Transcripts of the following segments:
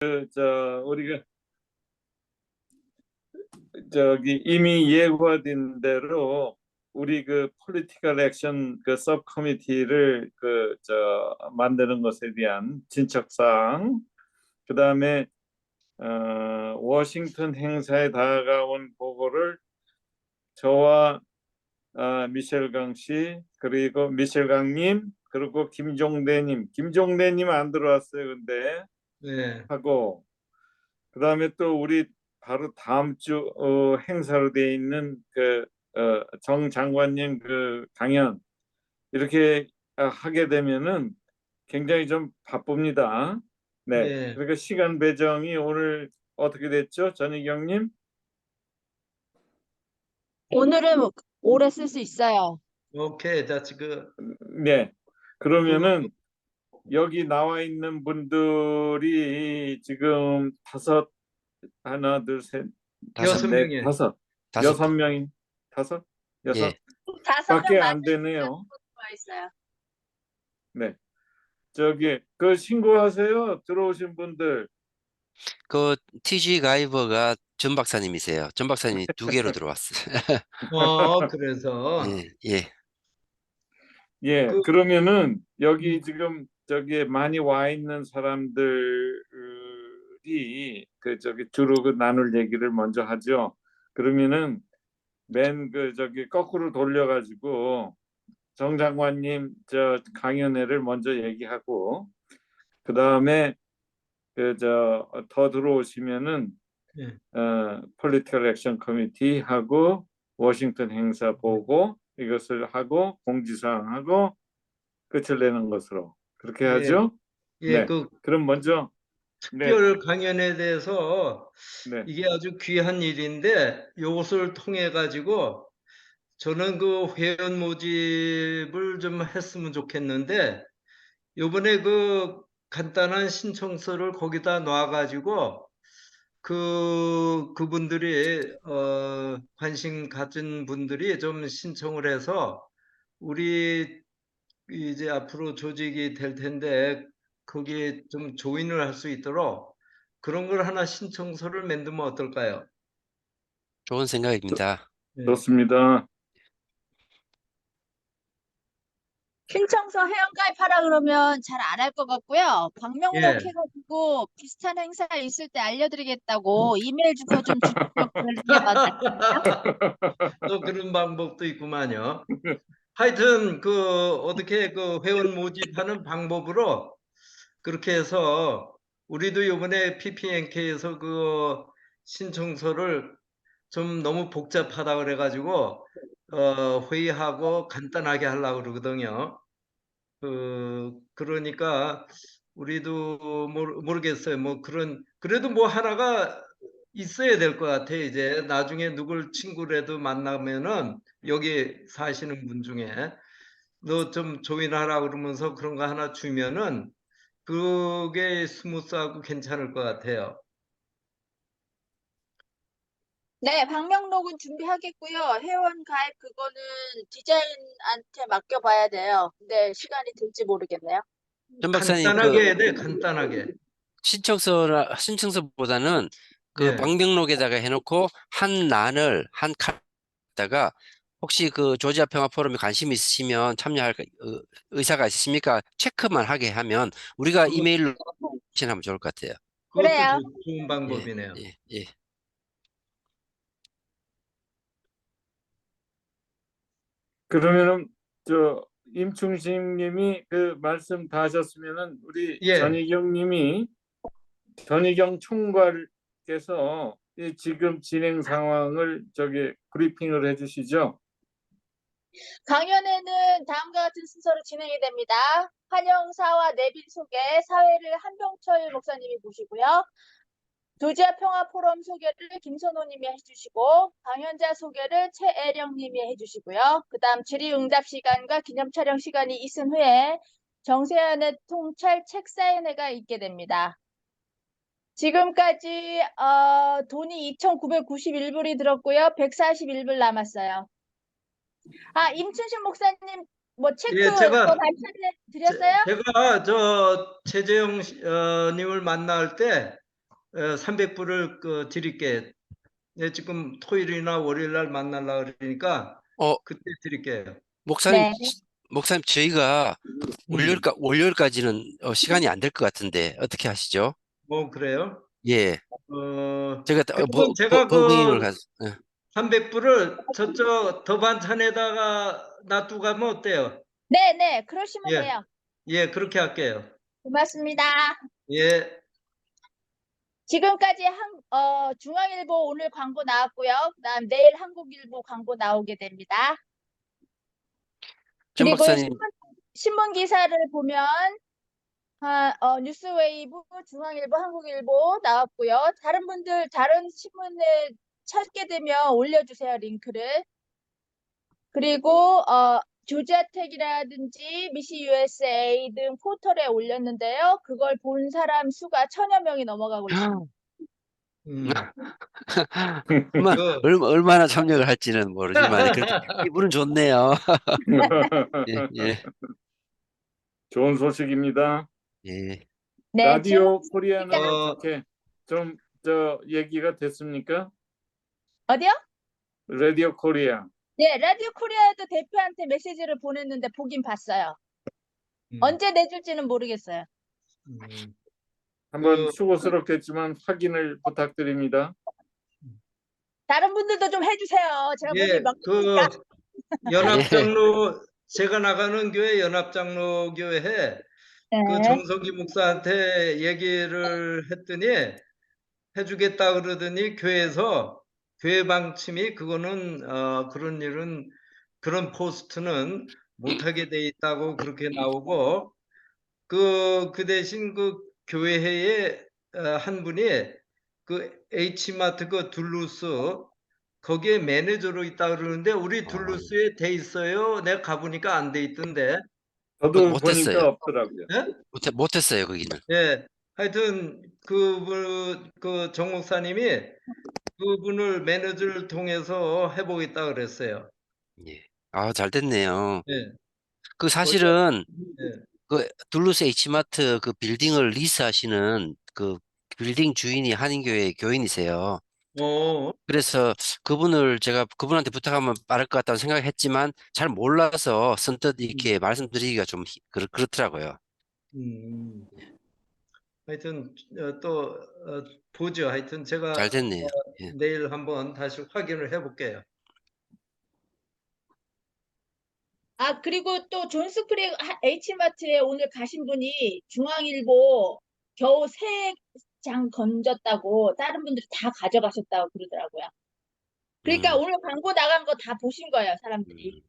우리가 이미 예고된 대로 우리 그 폴리티컬 액션 그 서브커미티를 만드는 것에 대한 진척사항, 그다음에 워싱턴 행사에 다가온 보고를 저와 미셸 강 씨, 그리고 미셸 강님, 그리고 김종대님 안 들어왔어요. 근데 네. 하고, 그다음에 또 우리 바로 다음 주 행사로 돼 있는 정 장관님 그 강연, 이렇게 하게 되면은 굉장히 좀 바쁩니다. 네. 네. 그러니까 시간 배정이 오늘 어떻게 됐죠, 전희경님? 오늘은 오래 쓸 수 있어요. 오케이. 자, 지금 네. 그러면은 여기 나와 있는 분들이 지금 하나, 둘, 셋, 여섯 넷, 명이에요. 여섯 명이 다섯, 여섯 예. 5명 밖에 안 맞으시면 되네요. 들어와 있어요. 네. 신고하세요. 들어오신 분들. 그 TG 가이버가 전 박사님이세요. 전 박사님이 2개로 들어왔어요. 그래서 예. 예. 그- 그러면은 여기 지금 많이 와 있는 사람들이 주로 나눌 얘기를 먼저 하죠. 그러면은 거꾸로 돌려가지고 정 장관님 강연회를 먼저 얘기하고, 그 다음에 더 들어오시면은 예. 폴리티컬 액션 커미티 하고 워싱턴 행사 보고 이것을 하고 공지사항하고 끝을 내는 것으로 그렇게 예. 하죠. 예, 네. 그럼 먼저 특별 강연에 대해서 네. 이게 아주 귀한 일인데 이것을 통해 가지고 저는 그 회원 모집을 좀 했으면 좋겠는데 요번에 그 간단한 신청서를 거기다 놔 가지고 그분들이 관심 가진 분들이 좀 신청을 해서 우리 이제 앞으로 조직이 될 텐데 거기에 좀 조인을 할 수 있도록 그런 걸 하나 신청서를 만들면 어떨까요? 좋은 생각입니다. 네. 좋습니다. 신청서 회원가입하라 그러면 잘 안 할 것 같고요. 방명록 예. 해가지고 비슷한 행사 있을 때 알려드리겠다고 이메일 주소 좀 주시면 그러는 게 맞을까요? 또 그런 방법도 있구만요. 하여튼 어떻게 회원 모집하는 방법으로 그렇게 해서 우리도 이번에 PPNK에서 신청서를 좀 너무 복잡하다 그래가지고 회의하고 간단하게 하려고 그러거든요. 그러니까 우리도 모르겠어요. 그래도 뭐 하나가 있어야 될 것 같아. 이제 나중에 누굴 친구라도 만나면은 여기 사시는 분 중에 너 좀 조인하라 그러면서 그런 거 하나 주면은 그게 스무스하고 괜찮을 것 같아요. 네, 방명록은 준비하겠고요. 회원 가입 그거는 디자인한테 맡겨봐야 돼요. 근데 시간이 될지 모르겠네요. 전 박사님 간단하게 해야 돼. 간단하게. 신청서보다는 그 예. 방명록에다가 해놓고 한 칸에다가 혹시 그 조지아 평화 포럼에 관심 있으시면 참여할 의사가 있으십니까? 체크만 하게 하면 우리가 그것- 이메일로 하면 좋을 것 같아요. 그것도 그래요. 좋은 예, 방법이네요. 예. 그러면은 임충식님이 그 말씀 다 하셨으면은 우리 예. 전희경 총괄께서 지금 진행 상황을 브리핑을 해주시죠. 강연회는 다음과 같은 순서로 진행이 됩니다. 환영사와 내빈 소개, 사회를 한병철 목사님이 보시고요. 조지아 평화 포럼 소개를 김선호님이 해주시고 강연자 소개를 최애령님이 해주시고요. 그다음 질의응답 시간과 기념 촬영 시간이 있은 후에 정세현의 통찰 책 사인회가 있게 됩니다. 지금까지 돈이 2,991불이 들었고요. 141불 남았어요. 임춘식 목사님 체크 예, 그거 발표해 드렸어요? 제가 최재형 님을 만날 때 300불을 드릴게. 네, 지금 토요일이나 월요일 날 만나려고 그러니까 어, 그때 드릴게요. 목사님, 네. 목사님, 저희가 음, 월요일까지는 시간이 안 될 것 같은데, 어떻게 하시죠? 뭐 그래요? 예. 제가 그러면 제가 번거임을 그 가서, 300불을 저쪽 더 반찬에다가 놔두고 가면 어때요? 네, 그러시면 예, 돼요. 예, 그렇게 할게요. 고맙습니다. 예, 지금까지 중앙일보 오늘 광고 나왔고요. 그다음 내일 한국일보 광고 나오게 됩니다. 전 그리고 박사님, 신문 기사를 보면 뉴스웨이브, 중앙일보, 한국일보 나왔고요. 다른 분들 다른 신문을 찾게 되면 올려주세요, 링크를. 그리고 조지아텍이라든지 미시 USA 등 포털에 올렸는데요. 그걸 본 사람 수가 1000여 명이 넘어가고 있습니다. 음, 그, 얼마나 참여를 할지는 모르지만, 그래도 기분은 좋네요. 예, 예, 좋은 소식입니다. 예. 네, 라디오 질문 코리아는 있으니까 어떻게 좀 얘기가 됐습니까? 어디요? 라디오 코리아. 네, 라디오 코리아도 대표한테 메시지를 보냈는데 보긴 봤어요. 음, 언제 내줄지는 모르겠어요. 음, 한번 그, 수고스럽겠지만 확인을 부탁드립니다. 다른 분들도 좀 해주세요. 제가 몸이 예, 막히니까. 그 연합장로 제가 나가는 교회 연합장로교회에 그 네. 정석기 목사한테 얘기를 했더니 해주겠다 그러더니 교회에서 교회 방침이 그거는 그런 일은 그런 포스트는 못하게 돼 있다고 그렇게 나오고 그 대신 그 교회에 한 분이 그 H마트 그 둘루스 거기에 매니저로 있다 그러는데 우리 둘루스에 돼 있어요. 내가 가보니까 안 돼 있던데. 저도 못했어요. 보니까 없더라고요. 예? 못했어요, 거기는. 예. 하여튼 그분 정 목사님이 그분을 매니저를 통해서 해보겠다 그랬어요. 예. 아, 잘 됐네요. 예. 그 거기가 사실은 예. 그 둘루스 H마트 그 빌딩을 리스하시는 그 빌딩 주인이 한인교회 교인이세요. 어, 그래서 그분을 제가 그분한테 부탁하면 빠를 것 같다는 생각을 했지만 잘 몰라서 선뜻 음, 이렇게 말씀드리기가 좀 그렇더라고요. 음. 하여튼 또 보죠. 하여튼 제가 잘 됐네요. 예. 내일 한번 다시 확인을 해볼게요. 그리고 또 존스크릭 H마트에 오늘 가신 분이 중앙일보 겨우 3장 건졌다고 다른 분들이 다 가져가셨다고 그러더라고요. 그러니까 음, 오늘 광고 나간 거 다 보신 거예요, 사람들이.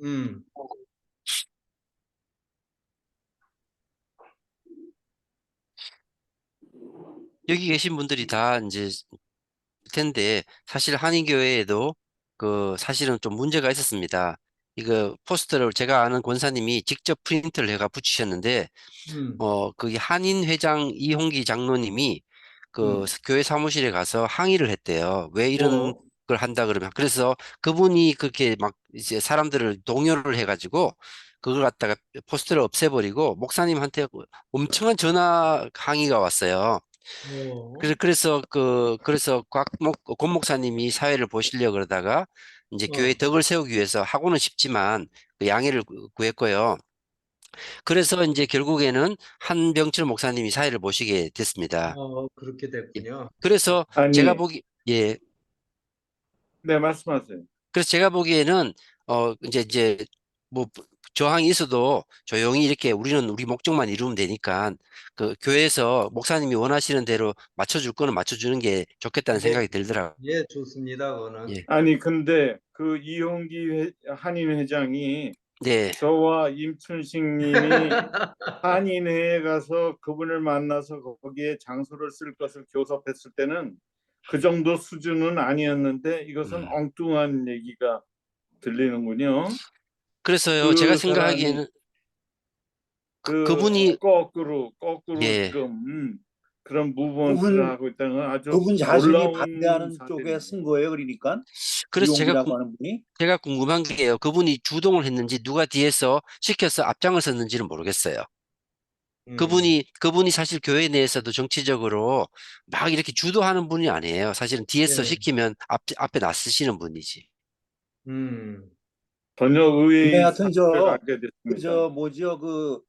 음. 음. 여기 계신 분들이 다 이제 텐데 사실 한인교회에도 그 사실은 좀 문제가 있었습니다. 이거 포스터를 제가 아는 권사님이 직접 프린트를 해가 붙이셨는데 음. 그게 한인회장 이홍기 장로님이 그 음. 교회 사무실에 가서 항의를 했대요. 왜 이런 어, 걸 한다 그러면. 그래서 그분이 그렇게 막 이제 사람들을 동요를 해가지고 그걸 갖다가 포스터를 없애버리고 목사님한테 엄청난 전화 항의가 왔어요. 어, 그래서 권 목사님이 사회를 보시려고 그러다가 이제 교회 어, 덕을 세우기 위해서 하고는 싶지만 그 양해를 구했고요. 그래서 이제 결국에는 한병철 목사님이 사회를 보시게 됐습니다. 그렇게 예. 됐군요. 그래서 제가 아니, 예. 네, 말씀하세요. 그래서 제가 보기에는 이제 뭐 저항이 있어도 조용히 이렇게 우리는 우리 목적만 이루면 되니까 그 교회에서 목사님이 원하시는 대로 맞춰줄 거는 맞춰주는 게 좋겠다는 예, 생각이 들더라고요. 예, 좋습니다. 그거는. 예. 아니, 근데 그 이용기 한인 회장이 네. 저와 임춘식 님이 한인회에 가서 그분을 만나서 거기에 장소를 쓸 것을 교섭했을 때는 그 정도 수준은 아니었는데 이것은 음. 엉뚱한 얘기가 들리는군요. 그래서요, 제가 그 사람이 생각하기에는 그분이 거꾸로 예. 지금 그런 무브먼트를 그분 하고 있다는 건 아주 그분 자신이 놀라운 반대하는 쪽에 사실입니다. 쓴 거예요, 그러니까 그래서 이용기라고 하는 분이. 제가 궁금한 게요. 그분이 주동을 했는지 누가 뒤에서 시켜서 앞장을 섰는지는 모르겠어요. 그분이 사실 교회 내에서도 정치적으로 막 이렇게 주도하는 분이 아니에요. 사실은 뒤에서 네. 시키면 앞에 나서시는 분이지. 음. 전혀 네, 의외의 하여튼 사실을 알게 됐습니다. 뭐죠,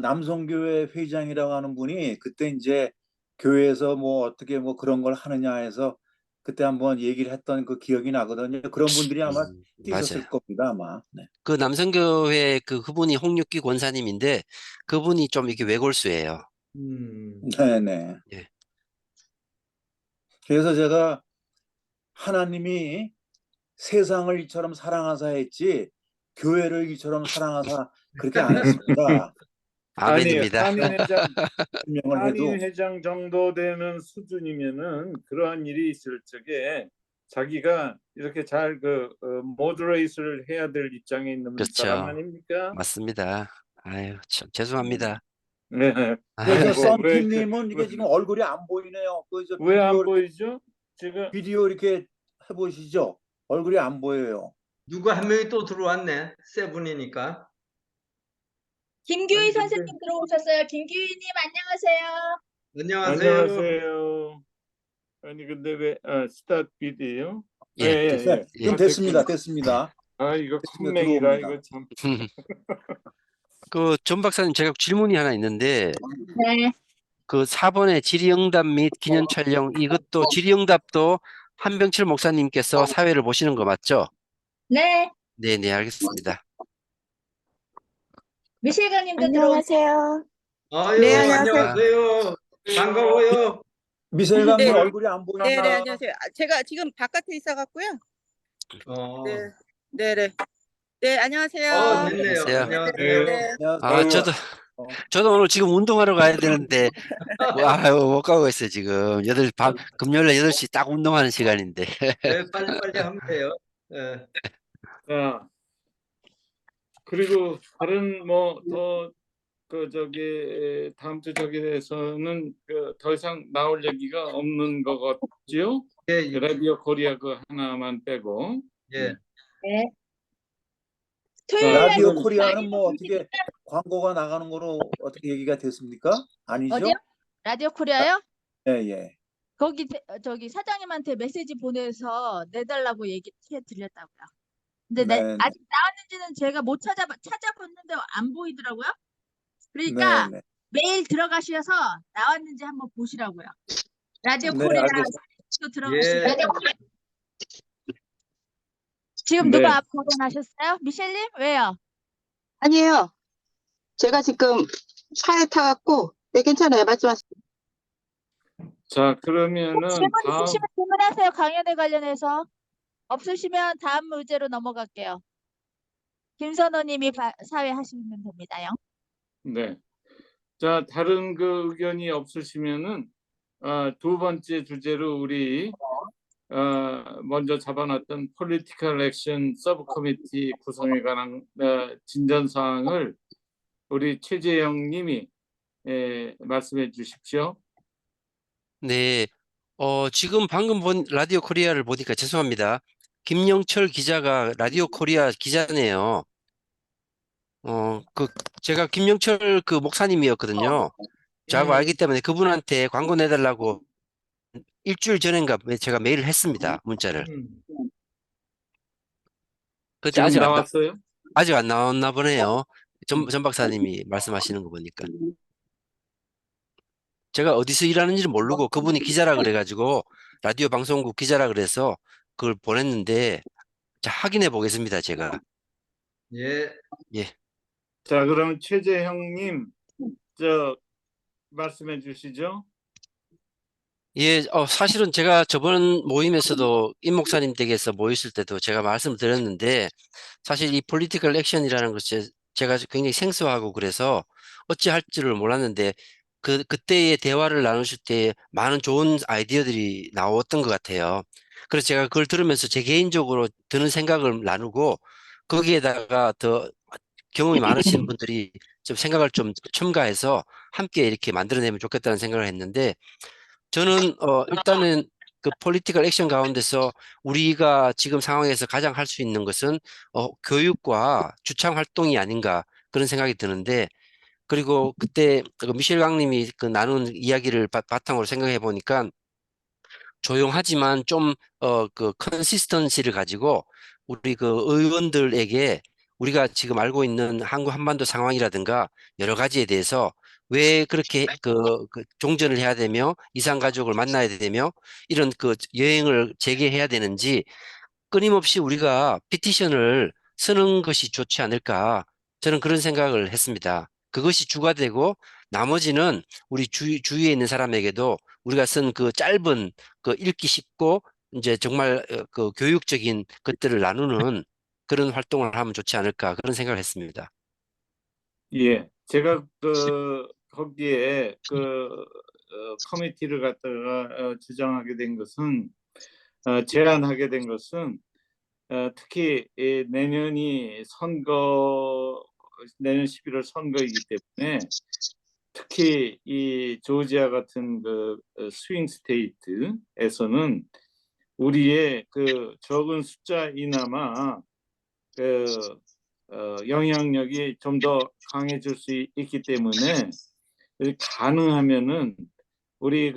남성교회 회장이라고 하는 분이 그때 이제 교회에서 뭐 어떻게 뭐 그런 걸 하느냐 해서 그때 한번 얘기를 했던 그 기억이 나거든요. 그런 분들이 아마 맞아요. 뛰셨을 겁니다, 아마. 네. 그 남성교회 그분이 홍육기 권사님인데 그분이 좀 이렇게 외골수예요. 네네. 예. 그래서 제가 하나님이 세상을 이처럼 사랑하사 했지 교회를 이처럼 사랑하사 그렇게 안 했습니다. 아니, 아멘입니다. 설명을 해도 한인 회장 정도 되는 수준이면은 그러한 일이 있을 적에 자기가 이렇게 잘 모더레이트를 해야 될 입장에 있는 사람 그렇죠. 아닙니까? 맞습니다. 아유, 참 죄송합니다. 네. 그래서 뭐, 썬킴님은 이게 지금 얼굴이 안 보이네요. 그저 왜 안 보이죠? 지금 비디오 이렇게 해보시죠. 얼굴이 안 보여요. 누구 한 명이 또 들어왔네. 세 분이니까. 김규희 아니, 근데- 선생님 들어오셨어요. 김규희님 안녕하세요. 안녕하세요. 안녕하세요. 아니 근데 왜 스타트 비디오? 예. 예. 네, 예. 그럼 됐습니다. 아 이거 됐으면 컴맹이라 들어옵니다. 이거 참. 그 전 박사님 제가 질문이 하나 있는데 네. 그 4번의 질의응답 및 기념 촬영 이것도 질의응답도 한병철 목사님께서 사회를 보시는 거 맞죠? 네. 네, 알겠습니다. 미실가님도 들어오세요. 아유, 네, 안녕하세요. 안녕하세요. 반가워요. 미셀감님 네. 얼굴이 안 보이나? 네, 안녕하세요. 제가 지금 바깥에 있어갖고요. 어. 네. 네, 안녕하세요. 됐네요. 안녕하세요. 안녕하세요. 네. 아, 아유, 저도 오늘 지금 운동하러 가야 되는데 못 가고 있어요, 지금. 금요일에 8시 딱 운동하는 시간인데. 네, 빨리빨리 하면 돼요. 예. 자 그리고 다른 뭐더 다음 주 저기 대해서는 더 이상 나올 얘기가 없는 것 같지요? 예, 라디오 코리아 그 하나만 빼고. 예. 네. 토요일 날 라디오 지금 코리아는 뭐 어떻게 광고가 나가는 거로 어떻게 얘기가 됐습니까? 아니죠? 어디요? 라디오 코리아요? 예. 거기 저기 사장님한테 메시지 보내서 내달라고 얘기 드렸다고요. 근데 네. 아직 나왔는지는 제가 못 찾아봤는데 안 보이더라고요. 그러니까 네. 매일 들어가셔서 나왔는지 한번 보시라고요. 라디오 네, 코리아 알겠습니다. 또 들어가시고. 예. 지금 네. 누가 발언하셨어요? 미셸님? 왜요? 아니에요. 제가 지금 차에 타갖고, 네, 괜찮아요. 말씀하세요. 자 그러면은 질문 다음 있으시면 질문하세요. 강연에 관련해서. 없으시면 다음 문제로 넘어갈게요. 김선호님이 사회 하시면 됩니다요. 네. 자 다른 그 의견이 없으시면은 두 번째 주제로 우리 먼저 잡아놨던 Political Action 서브커미티 구성에 관한 진전 사항을 우리 최재영 님이 말씀해 주십시오. 네. 지금 방금 본 라디오 코리아를 보니까 죄송합니다. 김영철 기자가 라디오 코리아 기자네요. 제가 김영철 그 목사님이었거든요. 저하고 알기 때문에 그분한테 광고 내달라고 일주일 전인가 제가 메일을 했습니다. 문자를. 근데 지금 아직 나왔어요? 아직 안 나왔나 보네요. 전 박사님이 말씀하시는 거 보니까. 제가 어디서 일하는지를 모르고 그분이 기자라 그래가지고 라디오 방송국 기자라 그래서 그걸 보냈는데 자, 확인해 보겠습니다. 제가. 예. 자 그럼 최재형 님 말씀해 주시죠. 예, 사실은 제가 저번 모임에서도 임 목사님 댁에서 모였을 때도 제가 말씀을 드렸는데 사실 이 폴리티컬 액션이라는 것이 제가 굉장히 생소하고 그래서 어찌할 줄을 몰랐는데 그때의 대화를 나누실 때 많은 좋은 아이디어들이 나왔던 것 같아요. 그래서 제가 그걸 들으면서 제 개인적으로 드는 생각을 나누고 거기에다가 더 경험이 많으신 분들이 좀 생각을 좀 첨가해서 함께 이렇게 만들어내면 좋겠다는 생각을 했는데 저는 일단은 그 폴리티컬 액션 가운데서 우리가 지금 상황에서 가장 할 수 있는 것은 교육과 주창 활동이 아닌가 그런 생각이 드는데 그리고 그때 그 미셸 강님이 그 나눈 이야기를 바탕으로 생각해 보니까 조용하지만 좀 그 컨시스턴시를 가지고 우리 그 의원들에게 우리가 지금 알고 있는 한국 한반도 상황이라든가 여러 가지에 대해서 왜 그렇게 그 종전을 해야 되며 이산 가족을 만나야 되며 이런 그 여행을 재개해야 되는지 끊임없이 우리가 피티션을 쓰는 것이 좋지 않을까 저는 그런 생각을 했습니다. 그것이 주가 되고 나머지는 우리 주위에 있는 사람에게도 우리가 쓴 그 짧은 그 읽기 쉽고 이제 정말 그 교육적인 것들을 나누는 그런 활동을 하면 좋지 않을까 그런 생각을 했습니다. 예, 제가 거기에 커미티를 갖다가 주장하게 된 것은 제안하게 된 것은 특히 내년 11월 선거이기 때문에 특히 이 조지아 같은 그 스윙 스테이트에서는 우리의 그 적은 숫자이나마 영향력이 좀 더 강해질 수 있기 때문에 가능하면은 우리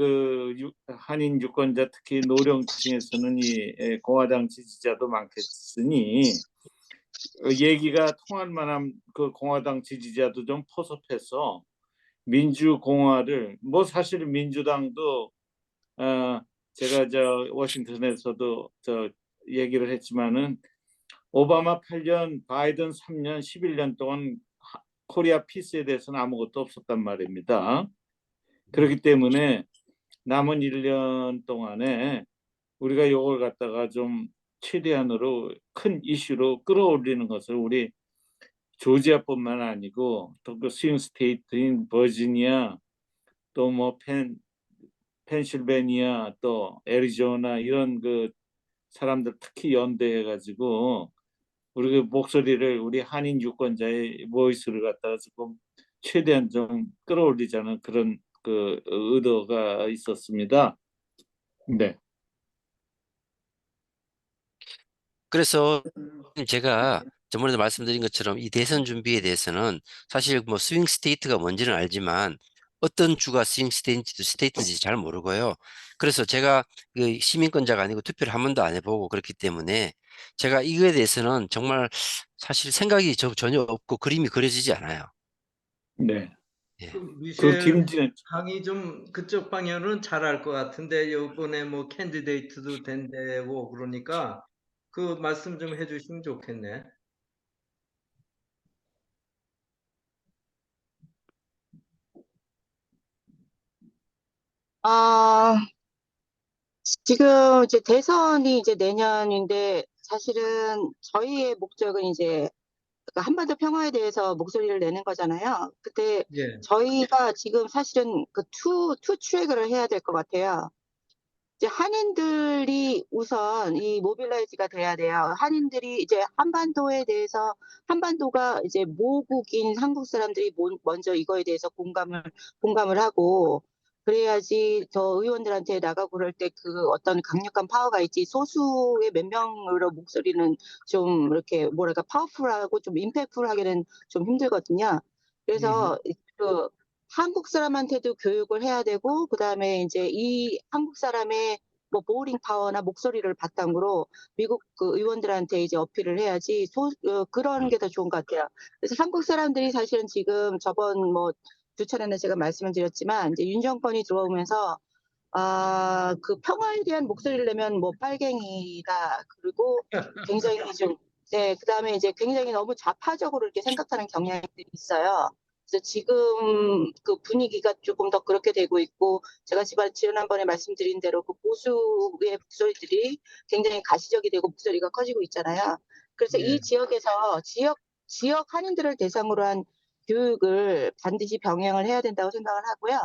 한인 유권자 특히 노령층에서는 이 공화당 지지자도 많겠으니 얘기가 통할 만한 그 공화당 지지자도 좀 포섭해서 민주공화를 사실 민주당도 제가 워싱턴에서도 얘기를 했지만은 오바마 8년, 바이든 3년, 11년 동안 코리아 피스에 대해서는 아무것도 없었단 말입니다. 그렇기 때문에 남은 1년 동안에 우리가 이걸 갖다가 좀 최대한으로 큰 이슈로 끌어올리는 것을 우리 조지아뿐만 아니고 또 그 스윙 스테이트인 버지니아 또 펜실베니아 또 애리조나 이런 그 사람들 특히 연대해 가지고 우리 그 목소리를 우리 한인 유권자의 보이스를 갖다가 조금 최대한 좀 끌어올리자는 그런 그 의도가 있었습니다. 네. 그래서 제가 저번에도 말씀드린 것처럼 이 대선 준비에 대해서는 사실 뭐 스윙 스테이트가 뭔지는 알지만 어떤 주가 스윙 스테이트인지 잘 모르고요. 그래서 제가 그 시민권자가 아니고 투표를 한 번도 안 해보고 그렇기 때문에 제가 이거에 대해서는 정말 사실 생각이 전혀 없고 그림이 그려지지 않아요. 네. 예. 미셸 강이 좀 그쪽 방향은 잘 알 것 같은데 이번에 뭐 캔디데이트도 된대고 그러니까 그 말씀 좀 해주시면 좋겠네. 아, 지금 이제 대선이 이제 내년인데 사실은 저희의 목적은 이제 그 한반도 평화에 대해서 목소리를 내는 거잖아요. 근데 예. 저희가 지금 사실은 그 투 트랙을 해야 될 것 같아요. 이제 한인들이 우선 이 모빌라이즈가 돼야 돼요. 한인들이 이제 한반도에 대해서 한반도가 이제 모국인 한국 사람들이 먼저 이거에 대해서 공감을 하고 그래야지 더 의원들한테 나가고 그럴 때 그 어떤 강력한 파워가 있지 소수의 몇 명으로 목소리는 좀 이렇게 뭐랄까 파워풀하고 좀 임팩트풀하게는 좀 힘들거든요. 그래서 그 한국 사람한테도 교육을 해야 되고 그다음에 이제 이 한국 사람의 뭐 보링 파워나 목소리를 바탕으로 미국 그 의원들한테 이제 어필을 해야지 그런 게 더 좋은 것 같아요. 그래서 한국 사람들이 사실은 지금 저번 뭐 두 차례나 제가 말씀을 드렸지만 이제 윤 정권이 들어오면서 그 평화에 대한 목소리를 내면 뭐 빨갱이다. 그리고 굉장히 좀 네, 그다음에 이제 굉장히 너무 좌파적으로 이렇게 생각하는 경향들이 있어요. 그래서 지금 그 분위기가 조금 더 그렇게 되고 있고 제가 지난번에 말씀드린 대로 그 보수의 목소리들이 굉장히 가시적이 되고 목소리가 커지고 있잖아요. 그래서 이 지역에서 지역 한인들을 대상으로 한 교육을 반드시 병행을 해야 된다고 생각을 하고요.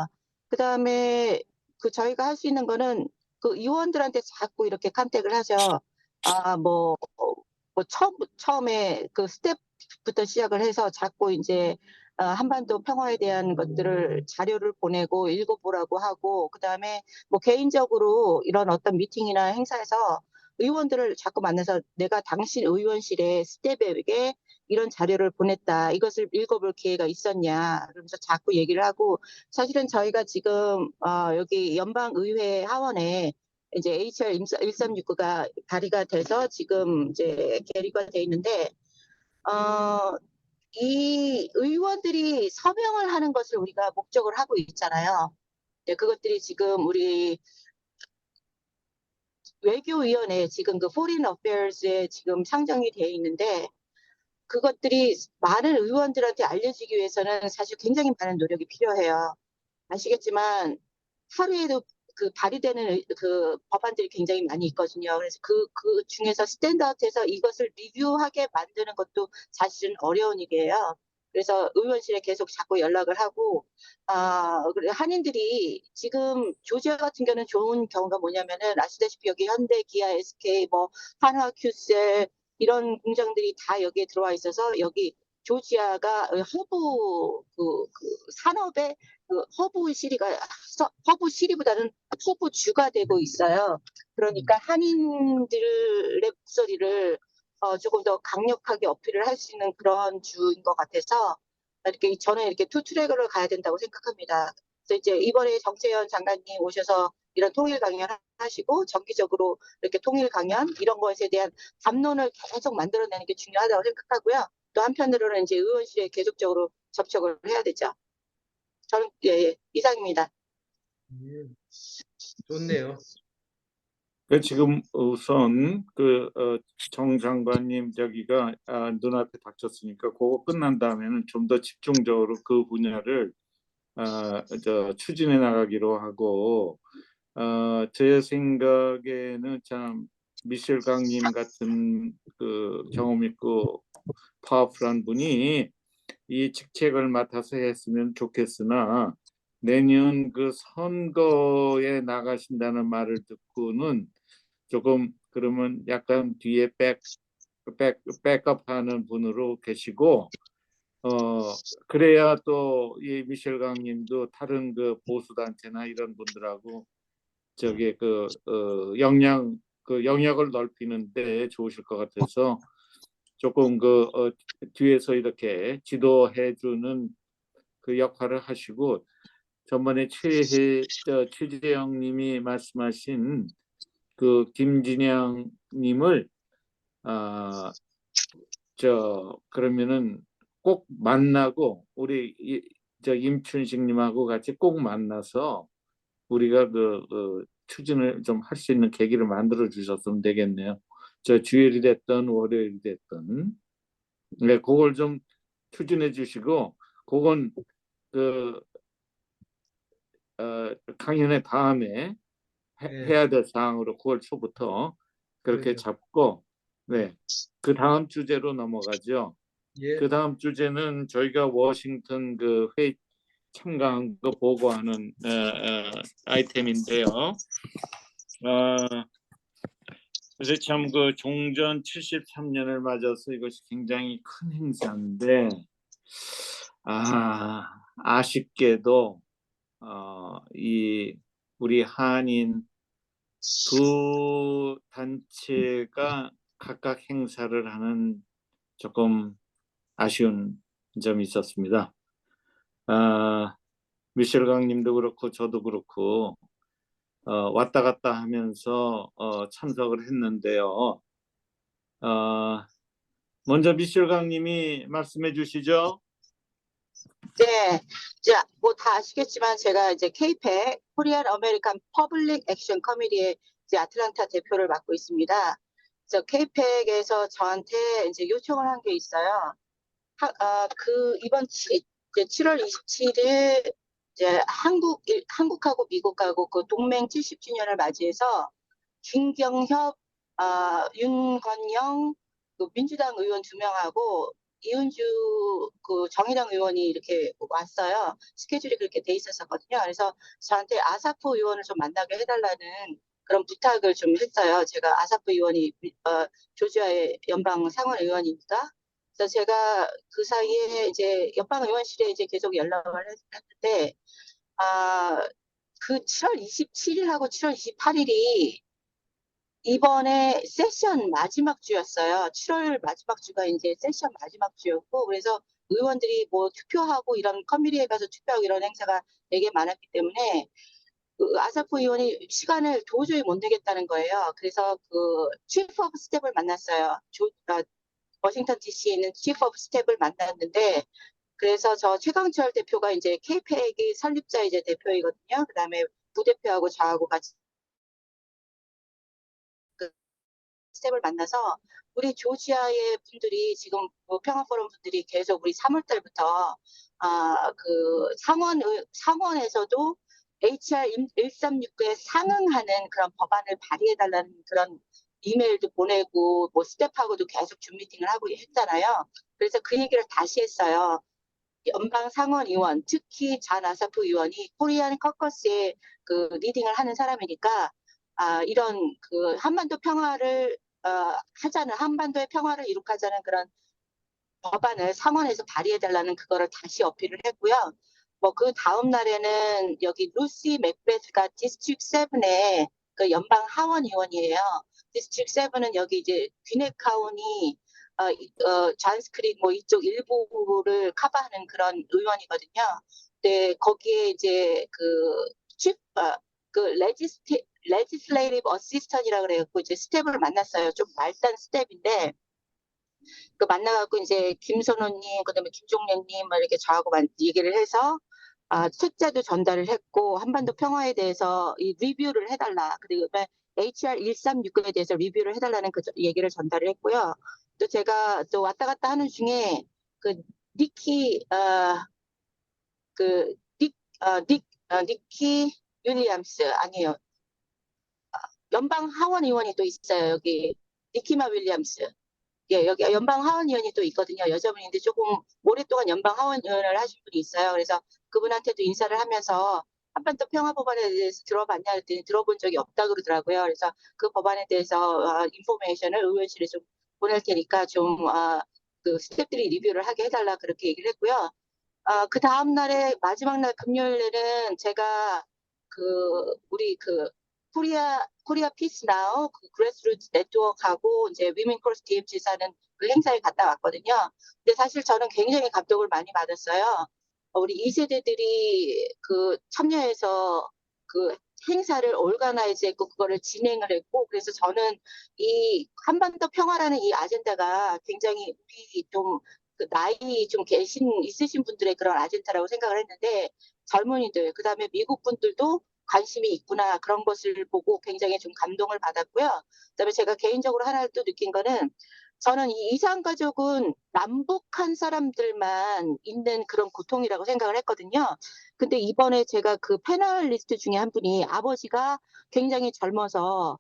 그다음에 그 저희가 할 수 있는 거는 그 의원들한테 자꾸 이렇게 컨택을 하죠. 뭐 처음에 그 스텝부터 시작을 해서 자꾸 이제 한반도 평화에 대한 것들을 자료를 보내고 읽어보라고 하고 그다음에 뭐 개인적으로 이런 어떤 미팅이나 행사에서 의원들을 자꾸 만나서 내가 당신 의원실에 스텝에게 이런 자료를 보냈다. 이것을 읽어볼 기회가 있었냐. 그러면서 자꾸 얘기를 하고 사실은 저희가 지금 여기 연방의회 하원에 이제 HR 1369가 발의가 돼서 지금 이제 계류가 돼 있는데 이 의원들이 서명을 하는 것을 우리가 목적으로 하고 있잖아요. 네, 그것들이 지금 우리 외교위원회 지금 그 Foreign Affairs에 지금 상정이 되어 있는데 그것들이 많은 의원들한테 알려지기 위해서는 사실 굉장히 많은 노력이 필요해요. 아시겠지만 하루에도 그 발의되는 그 법안들이 굉장히 많이 있거든요. 그래서 그 중에서 스탠다드에서 이것을 리뷰하게 만드는 것도 사실은 어려운 일이에요. 그래서 의원실에 계속 자꾸 연락을 하고 한인들이 지금 조지아 같은 경우는 좋은 경우가 뭐냐면은 아시다시피 여기 현대, 기아, SK, 뭐 한화, 큐셀 이런 공장들이 다 여기에 들어와 있어서 여기 조지아가 허브 그 산업의 그 허브 시리보다는 허브주가 되고 있어요. 그러니까 한인들의 목소리를 조금 더 강력하게 어필을 할 수 있는 그런 주인 것 같아서 이렇게 저는 이렇게 투 트랙으로 가야 된다고 생각합니다. 그래서 이제 이번에 정세현 장관님 오셔서 이런 통일 강연 하시고 정기적으로 이렇게 통일 강연 이런 것에 대한 담론을 계속 만들어내는 게 중요하다고 생각하고요. 또 한편으로는 이제 의원실에 계속적으로 접촉을 해야 되죠. 저는 이상입니다. 예, 좋네요. 지금 우선 정 장관님 저기가 눈앞에 닥쳤으니까 그거 끝난 다음에는 좀 더 집중적으로 그 분야를 추진해 나가기로 하고 제 생각에는 참 미셸 강님 같은 그 경험 있고 파워풀한 분이 이 직책을 맡아서 했으면 좋겠으나 내년 그 선거에 나가신다는 말을 듣고는 조금 그러면 약간 뒤에 백업하는 분으로 계시고 그래야 또 이 미셸 강님도 다른 그 보수 단체나 이런 분들하고 저기 영역을 넓히는데 좋으실 것 같아서 조금 뒤에서 이렇게 지도해주는 그 역할을 하시고 전번에 최재형님이 말씀하신 그 김진양님을 그러면은 꼭 만나고 우리 임춘식님하고 같이 꼭 만나서 우리가 추진을 좀 할 수 있는 계기를 만들어 주셨으면 되겠네요. 주일이 됐든 월요일이 됐든 네, 그걸 좀 추진해 주시고 그건 강연회 다음에 해야 될 사항으로 9월 초부터 그렇게 그러죠. 잡고 네, 그 다음 주제로 넘어가죠. 예, 그 다음 주제는 저희가 워싱턴 그 회의 참가한 거 보고하는 아이템인데요. 그래서 참 그 종전 73년을 맞아서 이것이 굉장히 큰 행사인데 아쉽게도 이 우리 한인 두 단체가 각각 행사를 하는 조금 아쉬운 점이 있었습니다. 미셸 강님도 그렇고 저도 그렇고 왔다 갔다 하면서 참석을 했는데요. 먼저 미셸 강님이 말씀해 주시죠. 네, 이제 뭐 다 아시겠지만 제가 이제 KPEC 코리안 아메리칸 퍼블릭 액션 커미디의 이제 아틀란타 대표를 맡고 있습니다. 그래서 KPEC에서 저한테 이제 요청을 한 게 있어요. 이번 이제 7월 27일 이제 한국하고 미국하고 그 동맹 70주년을 맞이해서 김경협, 윤건영 그 민주당 의원 2명하고 이은주 그 정의당 의원이 이렇게 왔어요. 스케줄이 그렇게 돼 있었거든요. 그래서 저한테 아사프 의원을 좀 만나게 해달라는 그런 부탁을 좀 했어요. 제가 아사프 의원이 조지아의 연방 상원 의원이니까. 그래서 제가 그 사이에 이제 연방 의원실에 이제 계속 연락을 했는데 그 7월 27일하고 7월 28일이 이번에 세션 마지막 주였어요. 7월 마지막 주가 이제 세션 마지막 주였고, 그래서 의원들이 뭐 투표하고 이런 커뮤니티에 가서 투표하고 이런 행사가 되게 많았기 때문에 그 아사프 의원이 시간을 도저히 못 내겠다는 거예요. 그래서 그 치프 오브 스텝을 만났어요. 워싱턴 DC에 있는 치프 오브 스텝을 만났는데, 그래서 저 최강철 대표가 이제 KPAC 설립자 이제 대표이거든요. 그다음에 부대표하고 저하고 같이 그 스텝을 만나서 우리 조지아의 분들이 지금 뭐 평화포럼 분들이 계속 우리 3월 달부터 그 상원에서도 HR 1369에 상응하는 그런 법안을 발의해달라는 그런 이메일도 보내고 뭐 스텝하고도 계속 줌 미팅을 하고 했잖아요. 그래서 그 얘기를 다시 했어요. 연방 상원 의원, 특히 잔 아사프 의원이 코리안 커커스의 그 리딩을 하는 사람이니까 이런 그 한반도 평화를 한반도의 평화를 이룩하자는 그런 법안을 상원에서 발의해달라는 그거를 다시 어필을 했고요. 뭐 그 다음 날에는 여기 루시 맥베스가 디스트릭 7의 그 연방 하원 의원이에요. 디스트릭 7은 여기 이제 귀넷 카운티 잔스크릭 뭐 이쪽 일부를 커버하는 그런 의원이거든요. 네, 거기에 이제 그 레지슬레이티브 어시스턴이라 그래갖고 이제 스텝을 만났어요. 좀 말단 스텝인데 그 만나갖고 이제 김선호님, 그다음에 김종래님 막 이렇게 저하고 얘기를 해서 책자도 전달을 했고 한반도 평화에 대해서 이 리뷰를 해달라. 그리고 HR 1369에 대해서 리뷰를 해달라는 그 얘기를 전달을 했고요. 또 제가 또 왔다 갔다 하는 중에 그 니키 니키 윌리엄스 아니에요. 연방 하원 의원이 또 있어요. 여기 니키마 윌리엄스. 예, 여기 연방 하원 의원이 또 있거든요. 여자분인데 조금 오랫동안 연방 하원 의원을 하신 분이 있어요. 그래서 그분한테도 인사를 하면서 한반도 평화 법안에 대해서 들어봤냐 했더니 들어본 적이 없다 그러더라고요. 그래서 그 법안에 대해서 인포메이션을 의원실에 좀 보낼 테니까 좀 그 스태프들이 리뷰를 하게 해달라 그렇게 얘기를 했고요. 그 다음 날에 마지막 날 금요일에는 제가 우리 코리아 피스 나우 그 그래스루트 네트워크하고 이제 위멘 크로스 DMZ 사는 그 행사에 갔다 왔거든요. 근데 사실 저는 굉장히 감동을 많이 받았어요. 우리 2세대들이 그 참여해서 그 행사를 올가나이즈 했고 그거를 진행을 했고 그래서 저는 이 한반도 평화라는 이 아젠다가 굉장히 우리 좀 그 나이 좀 있으신 분들의 그런 아젠다라고 생각을 했는데 젊은이들 그다음에 미국 분들도 관심이 있구나 그런 것을 보고 굉장히 좀 감동을 받았고요. 그다음에 제가 개인적으로 하나 또 느낀 거는 저는 이 이산가족은 남북한 사람들만 있는 그런 고통이라고 생각을 했거든요. 근데 이번에 제가 그 패널리스트 중에 한 분이 아버지가 굉장히 젊어서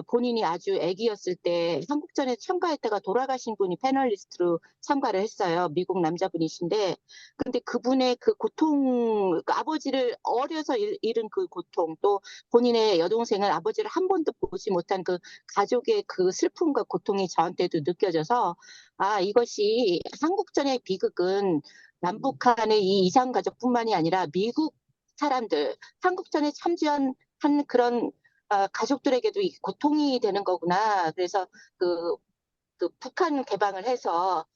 본인이 아주 아기였을 때 한국전에 참가했다가 돌아가신 분이 패널리스트로 참가를 했어요. 미국 남자분이신데 근데 그분의 그 고통, 그 아버지를 어려서 잃은 그 고통, 또 본인의 여동생은 아버지를 한 번도 보지 못한 그 가족의 그 슬픔과 고통이 저한테도 느껴져서, 이것이 한국전의 비극은 남북한의 이 이산가족뿐만이 아니라 미국 사람들, 한국전에 참전한 그런 가족들에게도 고통이 되는 거구나. 그래서 그 북한 개방을 해서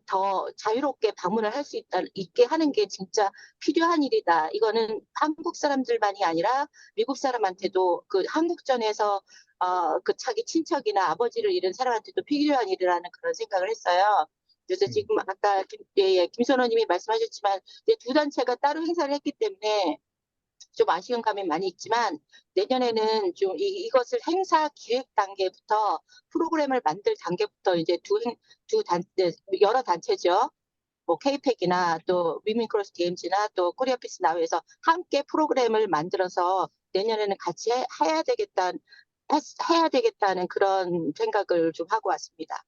더 자유롭게 방문을 할 수 있게 하는 게 진짜 필요한 일이다. 이거는 한국 사람들만이 아니라 미국 사람한테도 그 한국전에서 그 자기 친척이나 아버지를 잃은 사람한테도 필요한 일이라는 그런 생각을 했어요. 그래서 지금 아까 김선호님이 말씀하셨지만 두 단체가 따로 행사를 했기 때문에 좀 아쉬운 감이 많이 있지만 내년에는 좀 이것을 행사 기획 단계부터 프로그램을 만들 단계부터 이제 여러 단체죠. 뭐 KPEC이나 또 위민크로스 DMZ나 또 코리아 피스 나우에서 함께 프로그램을 만들어서 내년에는 같이 해야 되겠다는 그런 생각을 좀 하고 왔습니다.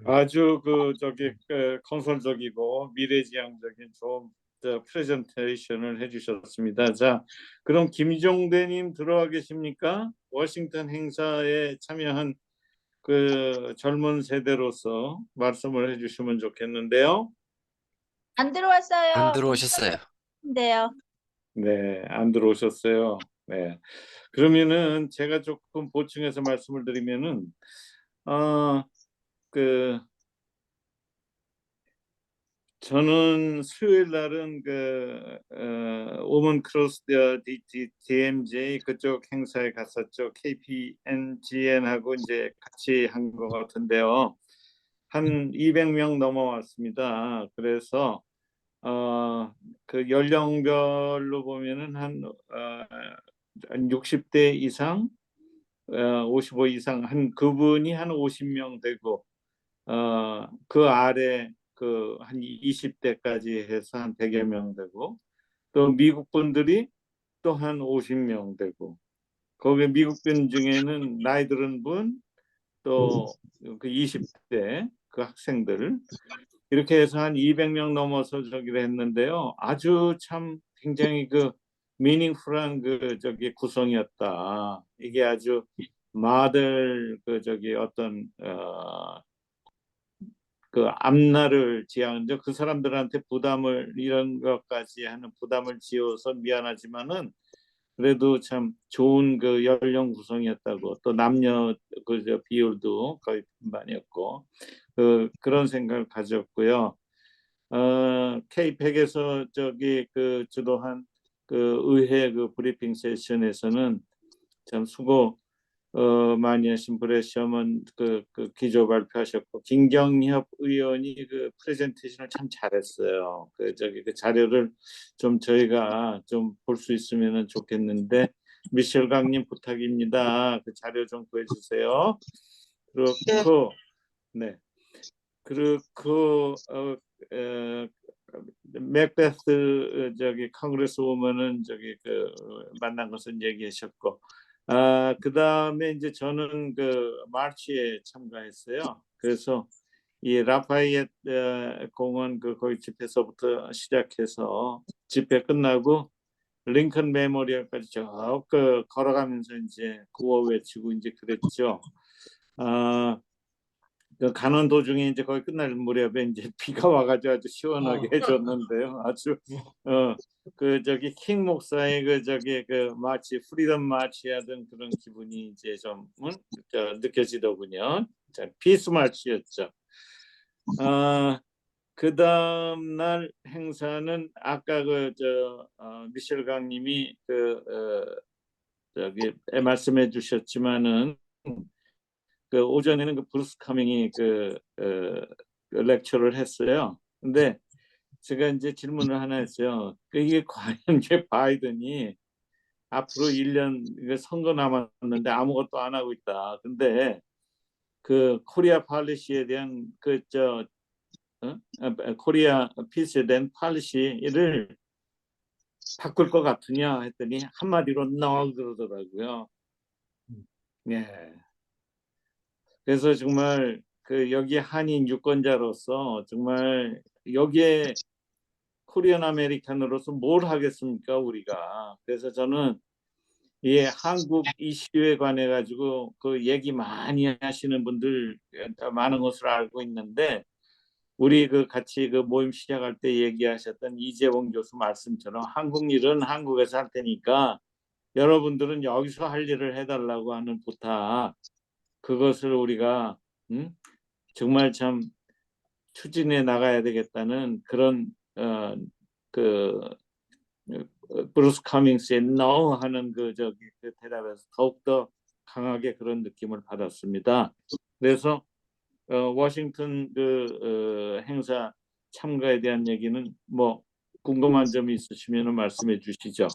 아주 건설적이고 미래지향적인 좋은 프레젠테이션을 해주셨습니다. 자, 그럼 김종대님 들어와 계십니까? 워싱턴 행사에 참여한 그 젊은 세대로서 말씀을 해주시면 좋겠는데요. 안 들어왔어요. 안 들어오셨어요. 네요. 네, 안 들어오셨어요. 네. 그러면은 제가 조금 보충해서 말씀을 드리면은 그 저는 수요일 날은 오먼 크로스 DMJ 그쪽 행사에 갔었죠. KPNGN하고 이제 같이 한 것 같은데요. 한 200명 넘어왔습니다. 그래서 그 연령별로 보면은 한 60대 이상, 55 이상 한 그분이 한 50명 되고 그 아래 그 한 20대까지 해서 한 100여 명 되고 또 미국 분들이 또 한 50명 되고 거기 미국 분 중에는 나이 들은 분 또 그 20대 그 학생들 이렇게 해서 한 200명 넘어서 저기를 했는데요. 아주 참 굉장히 그 미닝풀한 그 저기 구성이었다. 이게 아주 마들 그 저기 어떤 그 앞날을 지향하는 그 사람들한테 부담을 이런 것까지 하는 부담을 지어서 미안하지만은 그래도 참 좋은 그 연령 구성이었다고 또 남녀 그저 비율도 거의 반반이었고 그런 생각을 가졌고요. K100에서 저기 그 주도한 그 의회 그 브리핑 세션에서는 참 수고 많이 하신 브렛 셔먼 그 기조 발표하셨고 김경협 의원이 그 프레젠테이션을 참 잘했어요. 그 저기 그 자료를 좀 저희가 좀 볼 수 있으면 좋겠는데 미셸 강님 부탁입니다. 그 자료 좀 구해주세요. 그렇고 네 그리고 맥베스 저기 컨그레스 우먼은 저기 그 만난 것은 얘기하셨고 그다음에 이제 저는 그 마치에 참가했어요. 그래서 이 라파이엣 공원 그 거기 집회서부터 시작해서 집회 끝나고 링컨 메모리얼까지 쭉 그 걸어가면서 이제 구호 외치고 이제 그랬죠. 그 가는 도중에 이제 거의 끝날 무렵에 이제 비가 와가지고 아주 시원하게 해줬는데요. 아주 그 저기 킹 목사의 그 저기 그 마치 프리덤 마치 하던 그런 기분이 이제 좀 느껴지더군요. 자, 피스 마치였죠. 그 다음 날 행사는 아까 그 미셸 강님이 저기 말씀해 주셨지만은 그 오전에는 그 브루스 카밍이 그 렉처를 했어요. 근데 제가 이제 질문을 하나 했어요. 이게 과연 이게 바이든이 앞으로 1년 선거 남았는데 아무것도 안 하고 있다. 근데 그 코리아 팔리시에 대한 코리아 피스에 대한 팔리시를 바꿀 것 같으냐 했더니 한마디로 no 그러더라고요. 예. 그래서 정말 그 여기 한인 유권자로서 정말 여기에 코리안 아메리칸으로서 뭘 하겠습니까 우리가. 그래서 저는 이 한국 이슈에 관해 가지고 그 얘기 많이 하시는 분들 많은 것으로 알고 있는데 우리 그 같이 그 모임 시작할 때 얘기하셨던 이재봉 교수 말씀처럼 한국 일은 한국에서 할 테니까 여러분들은 여기서 할 일을 해달라고 하는 부탁 그것을 우리가 정말 참 추진해 나가야 되겠다는 그런 그 브루스 커밍스의 no 하는 그 대답에서 더욱더 강하게 그런 느낌을 받았습니다. 그래서 워싱턴 행사 참가에 대한 얘기는 뭐 궁금한 점이 있으시면 말씀해 주시죠.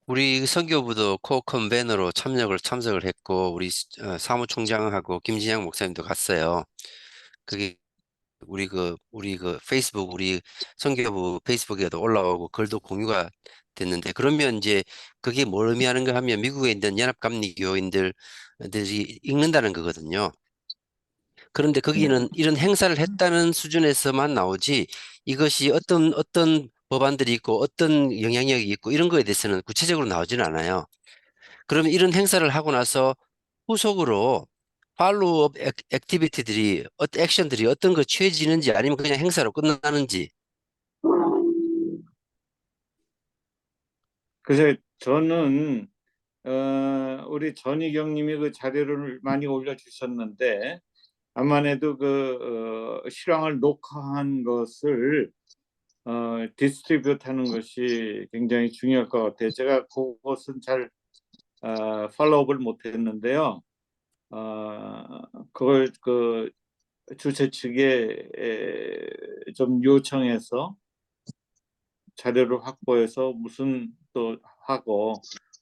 우리 선교부도 코어 컨베너로 참석을 했고 우리 사무총장하고 김진양 목사님도 갔어요. 그게 우리 그 페이스북 우리 선교부 페이스북에도 올라오고 글도 공유가 됐는데 그러면 이제 그게 뭘 의미하는가 하면 미국에 있는 연합감리교인들이 읽는다는 거거든요. 그런데 거기는 이런 행사를 했다는 수준에서만 나오지 이것이 어떤 법안들이 있고 어떤 영향력이 있고 이런 거에 대해서는 구체적으로 나오지는 않아요. 그러면 이런 행사를 하고 나서 후속으로 팔로우업 액티비티들이 액션들이 어떤 거 취해지는지 아니면 그냥 행사로 끝나는지 그래서 저는 우리 전희경님이 그 자료를 많이 올려주셨는데 아무래도 그 실황을 녹화한 것을 디스트리뷰트 하는 것이 굉장히 중요할 것 같아요. 제가 그것은 잘 팔로우업을 못했는데요. 그걸 그 주최 측에 좀 요청해서 자료를 확보해서 무슨 또 하고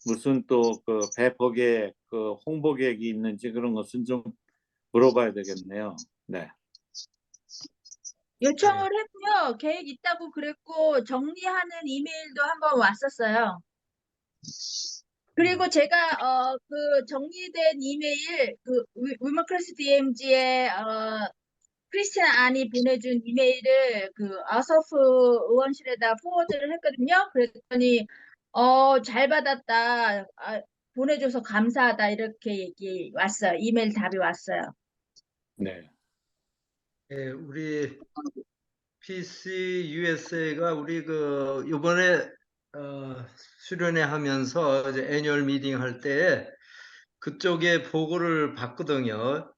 무슨 또 그 배포 계획, 그 홍보 계획이 있는지 그런 것은 좀 물어봐야 되겠네요. 네. 요청을 했고요. 계획 있다고 그랬고 정리하는 이메일도 한번 왔었어요. 그리고 제가 그 정리된 이메일 그 위머크래시 DMZ의 크리스티나 안이 보내준 이메일을 그 아서프 의원실에다 포워드를 했거든요. 그랬더니 잘 받았다. 보내줘서 감사하다 이렇게 얘기 왔어요. 이메일 답이 왔어요. 네. 예, 우리 PC USA가 우리 그 이번에 수련회 하면서 이제 애뉴얼 미팅 할 때 그쪽에 보고를 받거든요.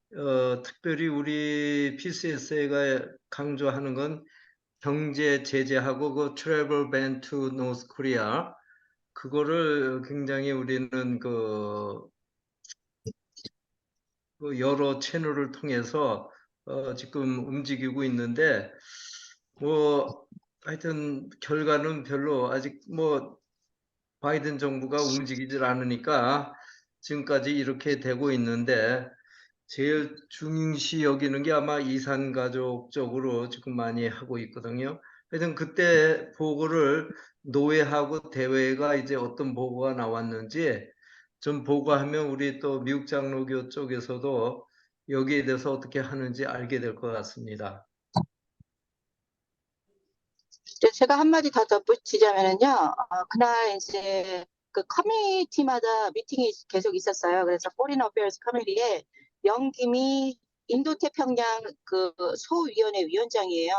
특별히 우리 PCSA가 강조하는 건 경제 제재하고 그 트래블 밴 투 노스 코리아 그거를 굉장히 우리는 그 여러 채널을 통해서 지금 움직이고 있는데 뭐 하여튼 결과는 별로 아직 뭐 바이든 정부가 움직이질 않으니까 지금까지 이렇게 되고 있는데 제일 중시 여기는 게 아마 이산가족 쪽으로 지금 많이 하고 있거든요. 하여튼 그때 보고를 노회하고 대회가 이제 어떤 보고가 나왔는지 좀 보고하면 우리 또 미국 장로교 쪽에서도 여기에 대해서 어떻게 하는지 알게 될 것 같습니다. 제가 한마디 더 덧붙이자면은요, 그날 이제 그 커뮤니티마다 미팅이 계속 있었어요. 그래서 포린 어페어스 커뮤니티에 영김이 인도태평양 그 소위원회 위원장이에요.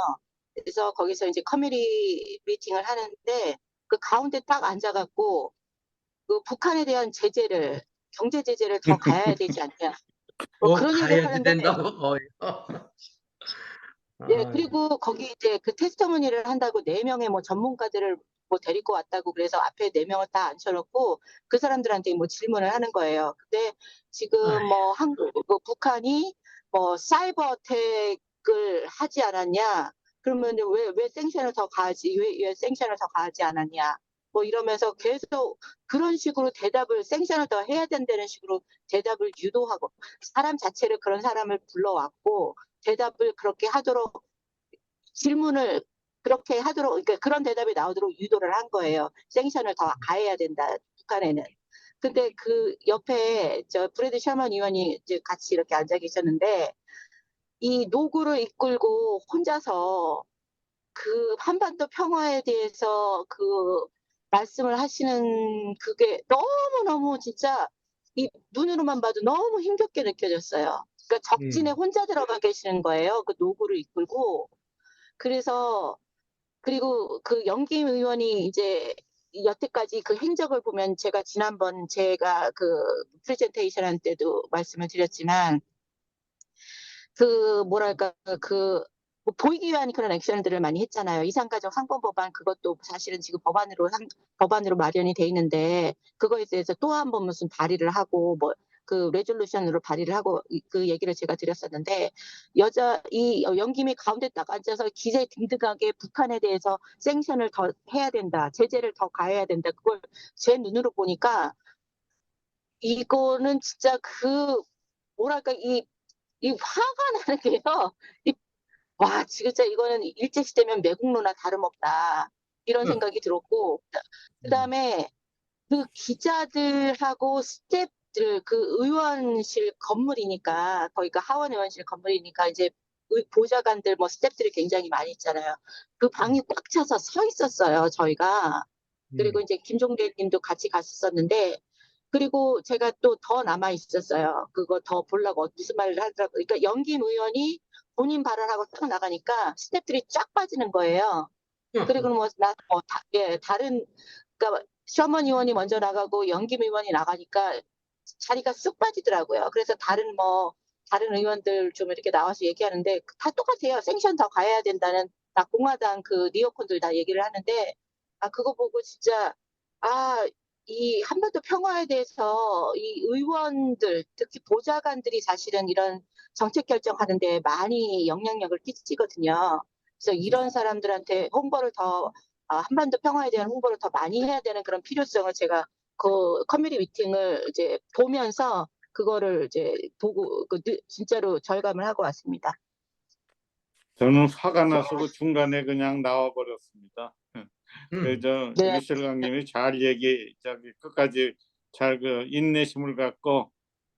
그래서 거기서 이제 커뮤니티 미팅을 하는데 그 가운데 딱 앉아갖고 그 북한에 대한 제재를, 경제 제재를 더 가해야 되지 않냐. 뭐 그런 얘기를 가야지 하는데, 된다고 거의. 예, 그리고 거기 이제 그 테스터머니를 한다고 4명의 뭐 전문가들을 뭐 데리고 왔다고 그래서 앞에 4명을 다 앉혀놓고 그 사람들한테 뭐 질문을 하는 거예요. 근데 지금 뭐 뭐 북한이 뭐 사이버 어택을 하지 않았냐? 그러면 왜 생션을 더 가하지? 왜 생션을 더 가하지 않았냐? 뭐 이러면서 계속 그런 식으로 대답을 생션을 더 해야 된다는 식으로 대답을 유도하고 사람 자체를 그런 사람을 불러왔고 대답을 그렇게 하도록 질문을 그렇게 하도록 그러니까 그런 대답이 나오도록 유도를 한 거예요. 생션을 더 가해야 된다 북한에는. 근데 그 옆에 저 브래드 셔먼 의원이 이제 같이 이렇게 앉아 계셨는데 이 노구를 이끌고 혼자서 그 한반도 평화에 대해서 그 말씀을 하시는 그게 너무너무 진짜 이 눈으로만 봐도 너무 힘겹게 느껴졌어요. 그러니까 적진에 혼자 들어가 계시는 거예요. 그 노구를 이끌고. 그래서 그리고 그 영김 의원이 이제 여태까지 그 행적을 보면 제가 지난번 제가 그 프레젠테이션 할 때도 말씀을 드렸지만 그 뭐랄까 그뭐 보이기 위한 그런 액션들을 많이 했잖아요. 이산가족 상권 법안 그것도 사실은 지금 법안으로 마련이 돼 있는데 그거에 대해서 또 한 번 무슨 발의를 하고 뭐 그 레졸루션으로 발의를 하고 그 얘기를 제가 드렸었는데 이 영김이 가운데 딱 앉아서 기세등등하게 북한에 대해서 생션을 더 해야 된다, 제재를 더 가해야 된다. 그걸 제 눈으로 보니까 이거는 진짜 그 뭐랄까 이 화가 나는 게요. 와, 진짜 이거는 일제시대면 매국노나 다름없다. 이런 생각이 들었고, 그다음에 그 기자들하고 스태프들, 그 의원실 건물이니까, 거기가 하원 의원실 건물이니까 이제 보좌관들, 뭐 스태프들이 굉장히 많이 있잖아요. 그 방이 꽉 차서 서 있었어요, 저희가. 그리고 이제 김종대 님도 같이 갔었는데, 그리고 제가 또 더 남아 있었어요. 그거 더 보려고 무슨 말을 하더라고요. 그러니까 영김 의원이 본인 발언하고 딱 나가니까 스태프들이 쫙 빠지는 거예요. 그리고 뭐, 예, 다른, 그러니까 셔먼 의원이 먼저 나가고 영김 의원이 나가니까 자리가 쑥 빠지더라고요. 그래서 다른 의원들 좀 이렇게 나와서 얘기하는데 다 똑같아요. 생션 더 가야 된다는 다 공화당 그 리어컨들 다 얘기를 하는데 그거 보고 진짜 이 한반도 평화에 대해서 이 의원들 특히 보좌관들이 사실은 이런 정책 결정하는 데 많이 영향력을 끼치거든요. 그래서 이런 사람들한테 홍보를 더 한반도 평화에 대한 홍보를 더 많이 해야 되는 그런 필요성을 제가 그 커뮤니티 미팅을 이제 보면서 그거를 이제 보고 진짜로 절감을 하고 왔습니다. 저는 화가 나서 그 중간에 그냥 나와 버렸습니다. 음. 네. 미셸 강님이 잘 끝까지 잘 인내심을 갖고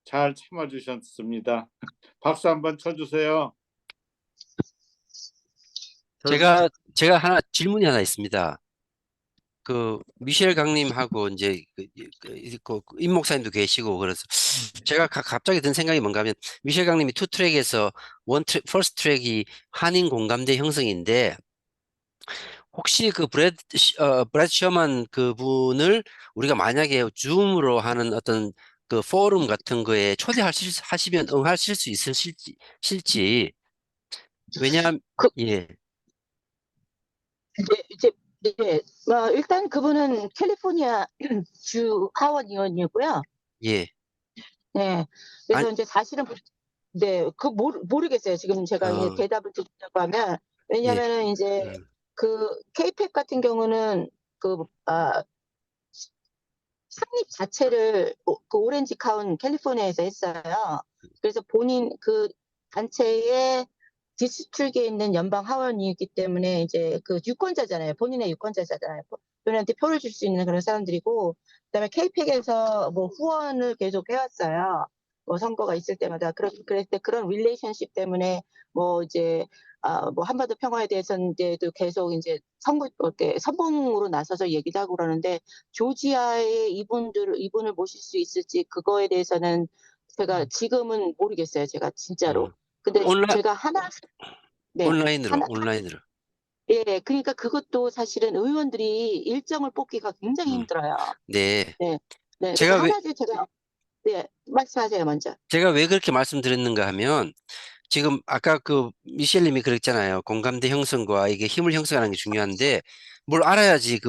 잘 참아주셨습니다. 박수 한번 쳐주세요. 제가 질문이 하나 있습니다. 그 미셸 강님하고 이제 임 목사님도 계시고 그래서 제가 갑자기 든 생각이 뭔가 하면 미셸 강님이 투 트랙에서 퍼스트 트랙이 한인 공감대 형성인데 혹시 그 브래드 셔먼 그분을 우리가 만약에 줌으로 하는 어떤 그 포럼 같은 거에 초대하시면 응하실 수 있으실지 왜냐하면 그- 예. 네. 일단 그분은 캘리포니아 주 하원 의원이고요. 예. 네. 그래서 아니, 이제 사실은 네, 모르겠어요. 지금 제가 이제 어, 대답을 드리려고 하면 예. 왜냐면은 이제 그 케이펙 같은 경우는 창립 자체를 그 오렌지 카운 캘리포니아에서 했어요. 그래서 본인 그 단체의 디스트릭에 있는 연방 하원이기 때문에 이제 그 유권자잖아요. 본인의 유권자잖아요. 본인한테 표를 줄 수 있는 그런 사람들이고, 그다음에 케이펙에서 뭐 후원을 계속 해왔어요. 뭐 선거가 있을 때마다 그럴 때 그런 릴레이션십 때문에 뭐 이제 뭐 한반도 평화에 대해서는 이제도 계속 이제 이렇게 선봉으로 나서서 얘기도 하고 그러는데 조지아에 이분을 모실 수 있을지 그거에 대해서는 제가 지금은 모르겠어요. 제가 진짜로. 근데 제가 네, 온라인으로. 예, 그러니까 그것도 사실은 의원들이 일정을 뽑기가 굉장히 힘들어요. 네. 네, 네. 그래서 제가 네, 말씀하세요, 먼저. 왜 그렇게 말씀드렸는가 하면 지금 아까 그 미셸님이 그랬잖아요. 공감대 형성과 이게 힘을 형성하는 게 중요한데 뭘 알아야지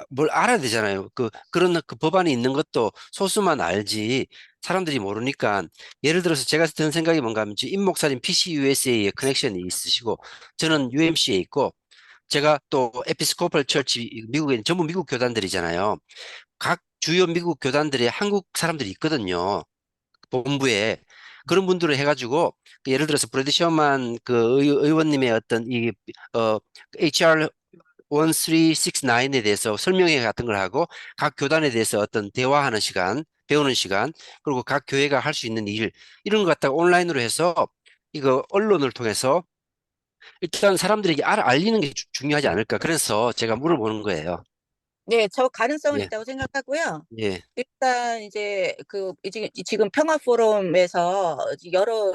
뭘 알아야 되잖아요. 그런 그 법안이 있는 것도 소수만 알지 사람들이 모르니까 예를 들어서 제가 드는 생각이 뭔가 하면 임 목사님 PCUSA에 커넥션이 있으시고 저는 UMC에 있고 제가 또 에피스코팔 처치 미국에 있는 전부 미국 교단들이잖아요. 각 주요 미국 교단들에 한국 사람들이 있거든요. 본부에 그런 분들을 해가지고 예를 들어서 브래드 셔먼 그 의원님의 어떤 HR 1369에 대해서 설명회 같은 걸 하고 각 교단에 대해서 어떤 대화하는 시간, 배우는 시간, 그리고 각 교회가 할 수 있는 일 이런 거 갖다가 온라인으로 해서 이거 언론을 통해서 일단 사람들에게 알리는 게 중요하지 않을까. 그래서 제가 물어보는 거예요. 네, 저 가능성은 예, 있다고 생각하고요. 예, 일단 이제 이제 지금 평화 포럼에서 여러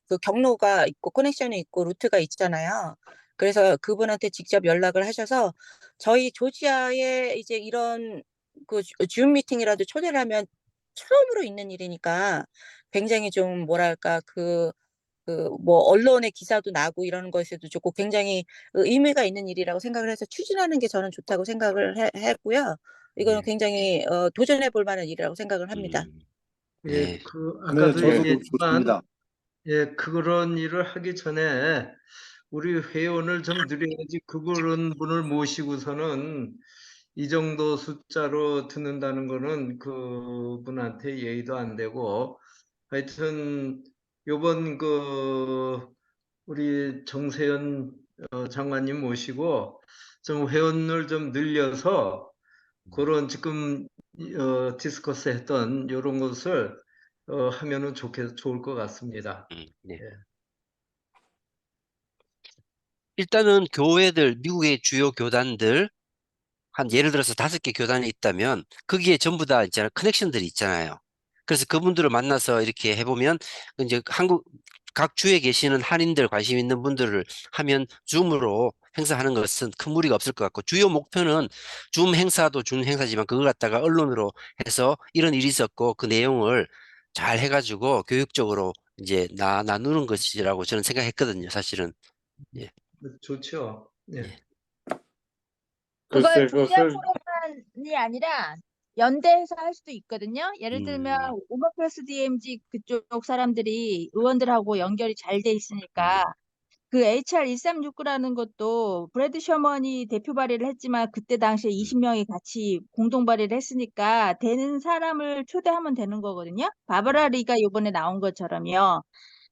그 경로가 있고 커넥션이 있고 루트가 있잖아요. 그래서 그분한테 직접 연락을 하셔서 저희 조지아에 이제 이런 줌 미팅이라도 초대를 하면 처음으로 있는 일이니까 굉장히 좀 뭐랄까 뭐 언론의 기사도 나고 이러는 것에도 좋고 굉장히 의미가 있는 일이라고 생각을 해서 추진하는 게 저는 좋다고 생각을 했고요. 이거는 예. 굉장히 도전해 볼 만한 일이라고 생각을 합니다. 예, 네. 네, 아까도 저도 얘기했지만 좋습니다. 예, 그런 일을 하기 전에 우리 회원을 좀 늘려야지 그런 분을 모시고서는 이 정도 숫자로 듣는다는 거는 그분한테 예의도 안 되고 하여튼 요번 우리 정세현 장관님 모시고 좀 회원을 좀 늘려서 그런 지금 디스커스 했던 이런 것을 하면은 좋을 것 같습니다. 네. 예. 일단은 미국의 주요 교단들, 한 예를 들어서 5개 교단이 있다면, 거기에 전부 다 있잖아요. 커넥션들이 있잖아요. 그래서 그분들을 만나서 이렇게 해보면, 이제 각 주에 계시는 한인들 관심 있는 분들을 하면 줌으로 행사하는 것은 큰 무리가 없을 것 같고, 주요 목표는 줌 행사도 줌 행사지만 그걸 갖다가 언론으로 해서 이런 일이 있었고 그 내용을 잘 해가지고 교육적으로 이제 나누는 것이라고 저는 생각했거든요, 사실은. 예, 좋죠. 예. 예. 그걸 글쎄 조지아 그것을 포럼만이 아니라 연대해서 할 수도 있거든요. 예를 들면 오머플러스 DMZ 그쪽 사람들이 의원들하고 연결이 잘 돼 있으니까 그 HR 1369라는 것도 브래드 셔먼이 대표 발의를 했지만 그때 당시에 20명이 같이 공동 발의를 했으니까 되는 사람을 초대하면 되는 거거든요. 바바라 리가 이번에 나온 것처럼요.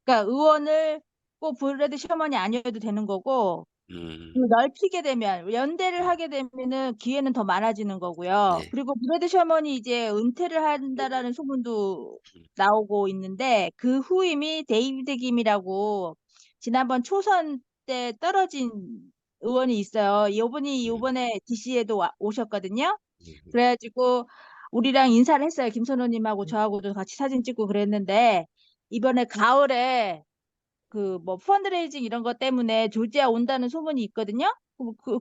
그러니까 의원을 꼭 브래드 셔먼이 아니어도 되는 거고 넓히게 되면 연대를 하게 되면은 기회는 더 많아지는 거고요. 네. 그리고 브래드 셔먼이 이제 은퇴를 한다라는 소문도 나오고 있는데 그 후임이 데이비드 김이라고 지난번 초선 때 떨어진 의원이 있어요. 이분이 이번에 DC에도 오셨거든요. 그래가지고 우리랑 인사를 했어요. 김선호님하고 저하고도 같이 사진 찍고 그랬는데 이번에 가을에 그 뭐 펀드레이징 이런 것 때문에 조지아 온다는 소문이 있거든요.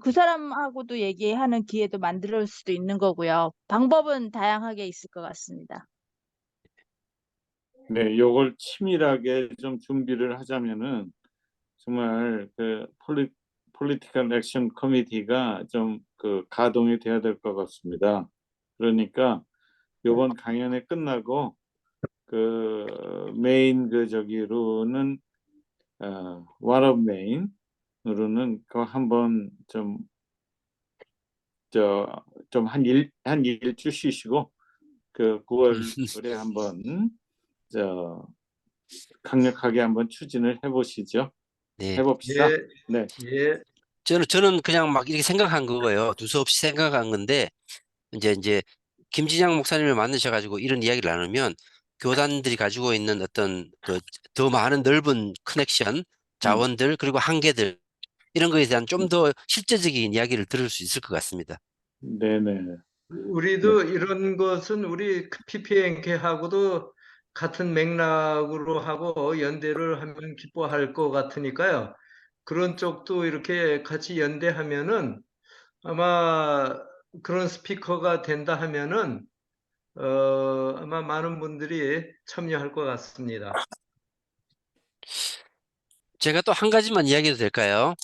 그 사람하고도 얘기하는 기회도 만들 수도 있는 거고요. 방법은 다양하게 있을 것 같습니다. 네, 요걸 치밀하게 좀 준비를 하자면은 정말 그 폴리티컬 액션 커미티가 좀 그 가동이 돼야 될 것 같습니다. 그러니까 요번 강연회 끝나고 그 메인 그 저기로는 one of main으로는 그 한번 좀 한 일주 쉬시고 그 9월에 한번 저 강력하게 한번 추진을 해보시죠. 네. 해봅시다. 예, 네. 예, 저는 그냥 막 이렇게 생각한 거예요. 두서없이 생각한 건데, 이제 김진양 목사님을 만나셔가지고 이런 이야기를 나누면 교단들이 가지고 있는 어떤 그 더 많은 넓은 커넥션, 자원들, 그리고 한계들, 이런 거에 대한 좀 더 실제적인 이야기를 들을 수 있을 것 같습니다. 네네. 우리도 이런 것은 우리 PPNK하고도 같은 맥락으로 하고 연대를 하면 기뻐할 것 같으니까요. 그런 쪽도 이렇게 같이 연대하면은 아마 그런 스피커가 된다 하면은 아마 많은 분들이 참여할 것 같습니다. 제가 또 한 가지만 이야기해도 될까요?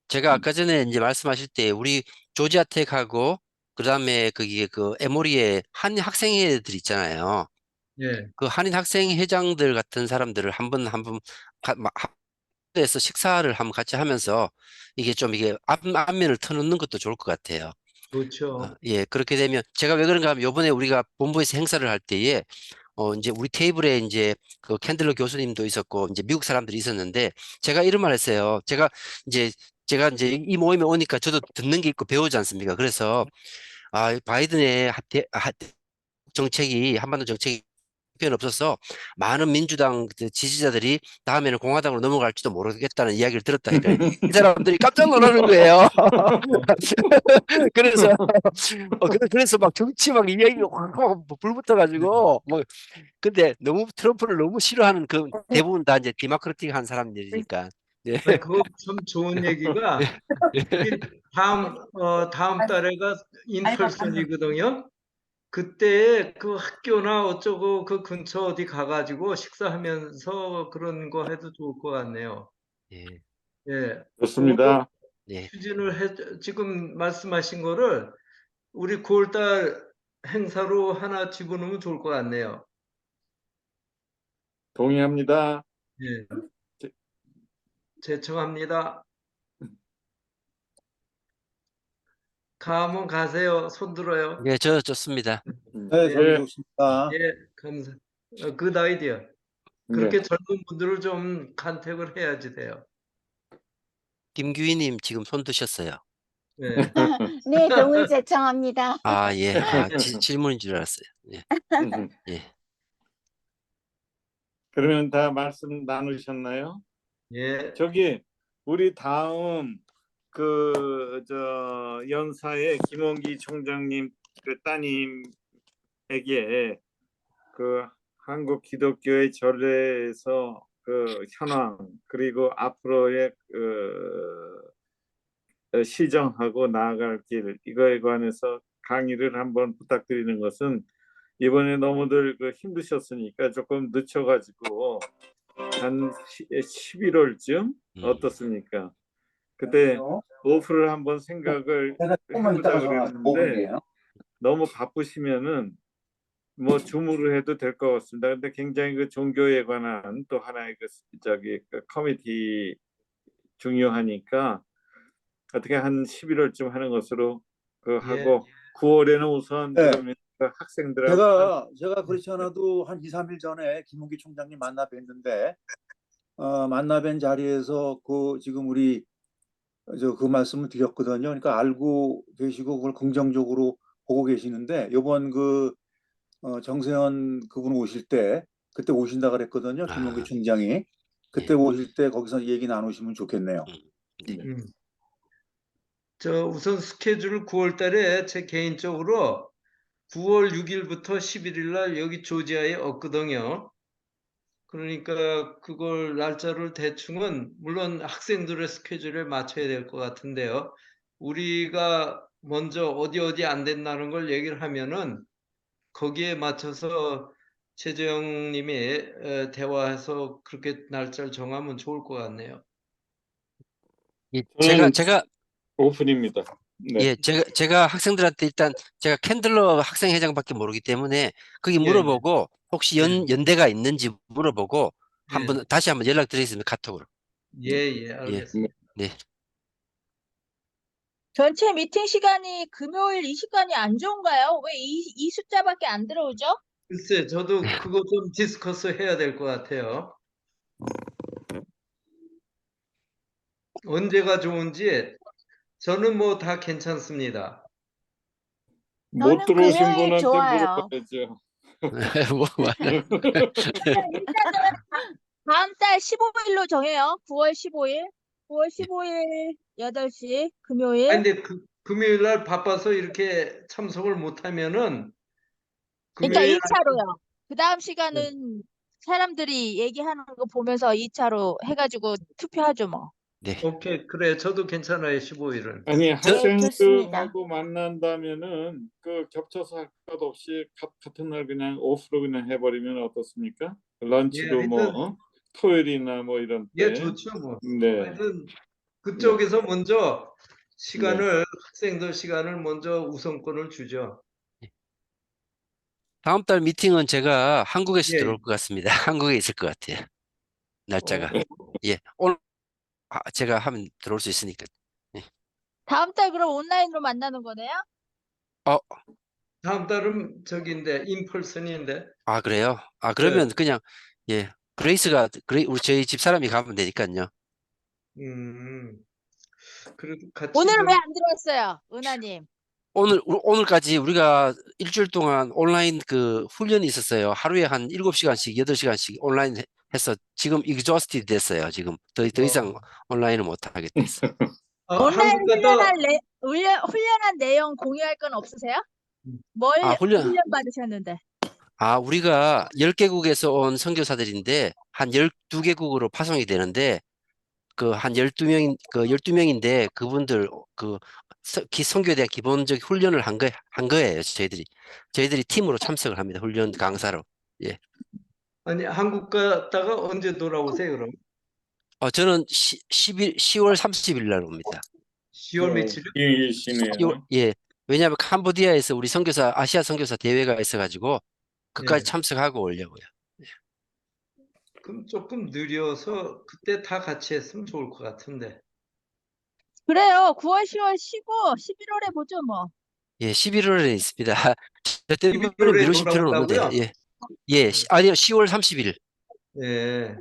제가 아까 전에 이제 말씀하실 때 우리 조지아텍하고 그다음에 거기 그 에모리에 한인 학생회들 있잖아요. 예, 그 한인 학생회장들 같은 사람들을 한번 에서 식사를 한번 같이 하면서 이게 좀 이게 안면을 터놓는 것도 좋을 것 같아요. 좋죠. 예, 그렇게 되면 제가 왜 그런가 하면 요번에 우리가 본부에서 행사를 할 때에 이제 우리 테이블에 이제 그 캔들러 교수님도 있었고 이제 미국 사람들이 있었는데 제가 이런 말 했어요. 이제 제가 이 모임에 오니까 저도 듣는 게 있고 배우지 않습니까? 그래서 바이든의 정책이 한반도 정책이 표현 없어서 많은 민주당 그 지지자들이 다음에는 공화당으로 넘어갈지도 모르겠다는 이야기를 들었다. 그러니까 이 사람들이 깜짝 놀라는 거예요. 그래서 그래서 막 정치 막 이야기가 확 불붙어가지고 뭐 근데 너무 트럼프를 너무 싫어하는 그 대부분 다 이제 디모크라틱한 사람들이니까. 예. 그거 참 좋은 얘기가 우리 다음 달에가 인펄슨이거든요. 그때 그 학교나 어쩌고 그 근처 어디 가가지고 식사하면서 그런 거 해도 좋을 것 같네요. 예. 예, 그 좋습니다. 예. 지금 말씀하신 거를 우리 9월달 행사로 하나 집어넣으면 좋을 것 같네요. 동의합니다. 예, 제청합니다. 가면 가세요. 손 들어요. 예, 저 좋습니다. 네, 저도 예. 좋습니다. 예, 굿 아이디어. 네. 그렇게 젊은 분들을 좀 간택을 해야지 돼요. 김규희님 지금 손 드셨어요. 예. 네, 동의 제청합니다. 예. 질문인 줄 알았어요. 예. 예. 그러면 다 말씀 나누셨나요? 예. 저기 우리 다음 그 저 연사의 김원기 총장님 그 따님에게 그 한국 기독교의 전례에서 그 현황 그리고 앞으로의 그 시정하고 나아갈 길 이거에 관해서 강의를 한번 부탁드리는 것은 이번에 너무들 힘드셨으니까 조금 늦춰가지고 한 11월쯤 어떻습니까? 그때 오프를 한번 생각을 제가 조금만 해보자 이따가 전화 그랬는데 5분이에요. 너무 바쁘시면은 뭐 줌으로 해도 될 것 같습니다. 근데 굉장히 종교에 관한 또 하나의 커미티 중요하니까 어떻게 한 11월쯤 하는 것으로 하고 9월에는 우선 네. 그러면 학생들하고 제가 그렇지 않아도 한 2, 3일 전에 김문기 총장님 만나 뵀는데 만나 뵌 자리에서 지금 우리 그 말씀을 드렸거든요. 그러니까 알고 계시고 그걸 긍정적으로 보고 계시는데 이번 정세현 그분 오실 때 그때 오신다 그랬거든요. 김문기 총장이 그때 오실 때 거기서 얘기 나누시면 좋겠네요. 저 우선 스케줄 9월 달에 제 개인적으로 9월 6일부터 11일 날 여기 조지아에 없거든요. 그러니까 그걸 날짜를 대충은 물론 학생들의 스케줄에 맞춰야 될 것 같은데요. 우리가 먼저 어디 안 된다는 걸 얘기를 하면은 거기에 맞춰서 최재형 님이 대화해서 그렇게 날짜를 정하면 좋을 것 같네요. 예, 저는 제가 오픈입니다. 네. 예, 제가 학생들한테 일단 제가 캔들러 학생회장밖에 모르기 때문에 거기 예, 물어보고 혹시 연대가 있는지 물어보고 예. 다시 한번 연락드리겠습니다. 카톡으로. 예, 알겠습니다. 네. 전체 미팅 시간이 금요일 이 시간이 안 좋은가요? 왜 이 숫자밖에 안 들어오죠? 글쎄, 저도 그거 좀 디스커스 해야 될 것 같아요. 언제가 좋은지 저는 뭐 다 괜찮습니다. 못 저는 들어오신 금요일 분한테 좋아요. 물어봐야죠. 뭐, 일단은 다음 달 15일로 정해요. 9월 15일. 9월 15일 8시 금요일. 아니, 근데 금요일 날 바빠서 이렇게 참석을 못 하면은 그러니까 금요일 2차로요. 그 다음 시간은 사람들이 얘기하는 거 보면서 2차로 해가지고 투표하죠, 뭐. 네. 오케이, 그래, 저도 괜찮아요, 15일은. 아니 네, 좋습니다. 학생들하고 만난다면은 겹쳐서 할 것 없이 같은 날 그냥 오프로 그냥 해버리면 어떻습니까? 런치도 예, 뭐 토요일이나 뭐 이런 예, 때. 좋죠, 뭐. 네. 하여튼 그쪽에서 먼저 네. 학생들 시간을 먼저 우선권을 주죠. 다음 달 미팅은 제가 한국에서 예. 들어올 것 같습니다. 한국에 있을 것 같아요. 날짜가. 예. 오늘 제가 하면 들어올 수 있으니까. 다음 달 그럼 온라인으로 만나는 거네요? 다음 달은 저기인데 인펄슨인데. 그래요? 그러면 그냥 예. 우리 저희 집사람이 가면 되니까요. 그래도 같이 오늘은 좀 왜 안 들어왔어요, 은하님? 오늘까지 우리가 일주일 동안 온라인 훈련이 있었어요. 하루에 한 7시간씩, 8시간씩 온라인 해서 지금 exhausted 됐어요. 지금 더 이상 온라인을 못 하겠댔어요. 온라인 한국 가서 훈련한 내용 공유할 건 없으세요? 뭘 훈련 받으셨는데? 우리가 10개국에서 온 선교사들인데 한 12개국으로 파송이 되는데 한 12명인데 그분들 선교에 대한 기본적 훈련을 한 거예요. 저희들이 팀으로 참석을 합니다. 훈련 강사로. 예. 아니 한국 갔다가 언제 돌아오세요, 그럼? 저는 10월 30일 날 옵니다. 10월 며칠이요? 이시네요. 예. 왜냐하면 캄보디아에서 우리 아시아 선교사 대회가 있어가지고 그까지 참석하고 오려고요. 그럼 조금 느려서 그때 다 같이 했으면 좋을 것 같은데. 그래요. 9월, 10월 쉬고 11월에 보죠, 뭐. 예, 11월에 있습니다. 저 때문에 11월에 미루실 필요는 없는데, 돌아온다고요? 아니요, 10월 30일. 예.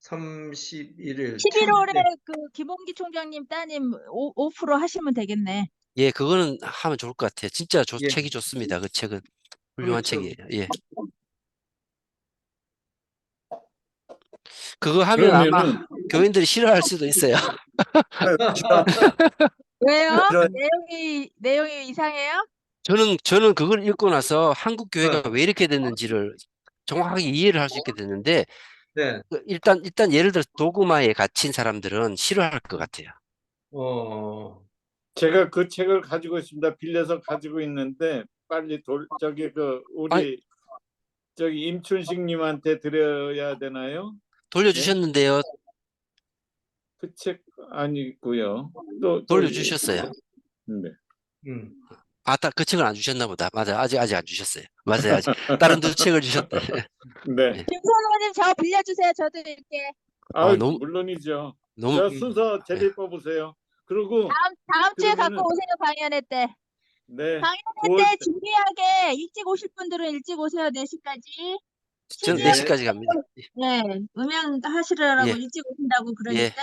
31일 11월에 튜즈데이. 김홍기 총장님 따님 오프로 하시면 되겠네. 예, 그거는 하면 좋을 것 같아요. 진짜 예. 책이 좋습니다. 그 책은 훌륭한 그렇죠. 책이에요. 예. 그거 하면 그러면은 아마 교인들이 싫어할 수도 있어요. 왜요? 그런- 내용이 이상해요? 저는 그걸 읽고 나서 한국 교회가 왜 이렇게 됐는지를 정확하게 이해를 할 수 있게 됐는데, 네. 일단 예를 들어 도그마에 갇힌 사람들은 싫어할 것 같아요. 어, 제가 그 책을 가지고 있습니다. 빌려서 가지고 있는데 빨리 저기 우리 저기 임춘식님한테 드려야 되나요? 돌려주셨는데요. 그 책 아니고요. 또 돌려주셨어요. 네. 딱 그 책을 안 주셨나 보다. 맞아. 아직 안 주셨어요. 맞아요. 아직 다른 두 책을 주셨대. 네. 네. 김선호님 저 빌려주세요. 저도 읽게. 너무 물론이죠. 너무 저 순서 제대로 뽑으세요. 그리고 다음 주에 그러면은- 갖고 오세요. 강연회 때. 네. 강연회 때 준비하게 일찍 오실 분들은 일찍 오세요. 4시까지. 저는 네. 4시까지 갑니다. 네, 음향 하시느라고 예. 일찍 오신다고 그러니까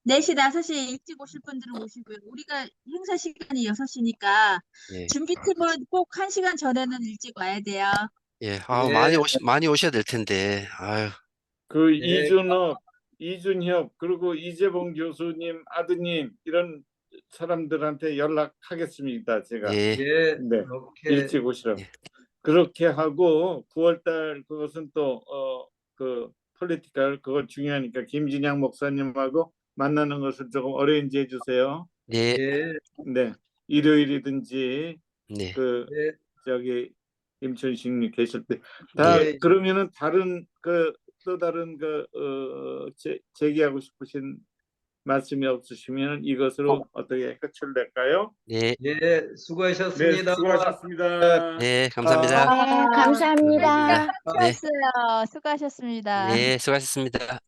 4시, 5시 일찍 오실 분들은 오시고요. 우리가 행사 시간이 6시니까 예. 준비팀은 꼭 1시간 전에는 일찍 와야 돼요. 예. 네. 많이 오셔야 될 텐데. 아유. 그 네. 이준협 그리고 이재봉 교수님 아드님 이런 사람들한테 연락하겠습니다. 제가 예. 예, 네. 그렇게 일찍 오시라고. 예. 그렇게 하고 9월달 그것은 또 그 폴리티컬 그거 중요하니까 김진양 목사님하고 만나는 것을 조금 어레인지 해주세요. 네. 예, 네. 일요일이든지 네. 예, 저기 임춘식님 계실 때 예. 그러면은 다른 또 다른 제기하고 싶으신 말씀이 없으시면 이것으로 어떻게 끝을 낼까요? 네. 예, 네, 수고하셨습니다. 수고하셨습니다. 네. 감사합니다. 네, 감사합니다. 네. 수고하셨어요. 수고하셨습니다. 네. 수고하셨습니다.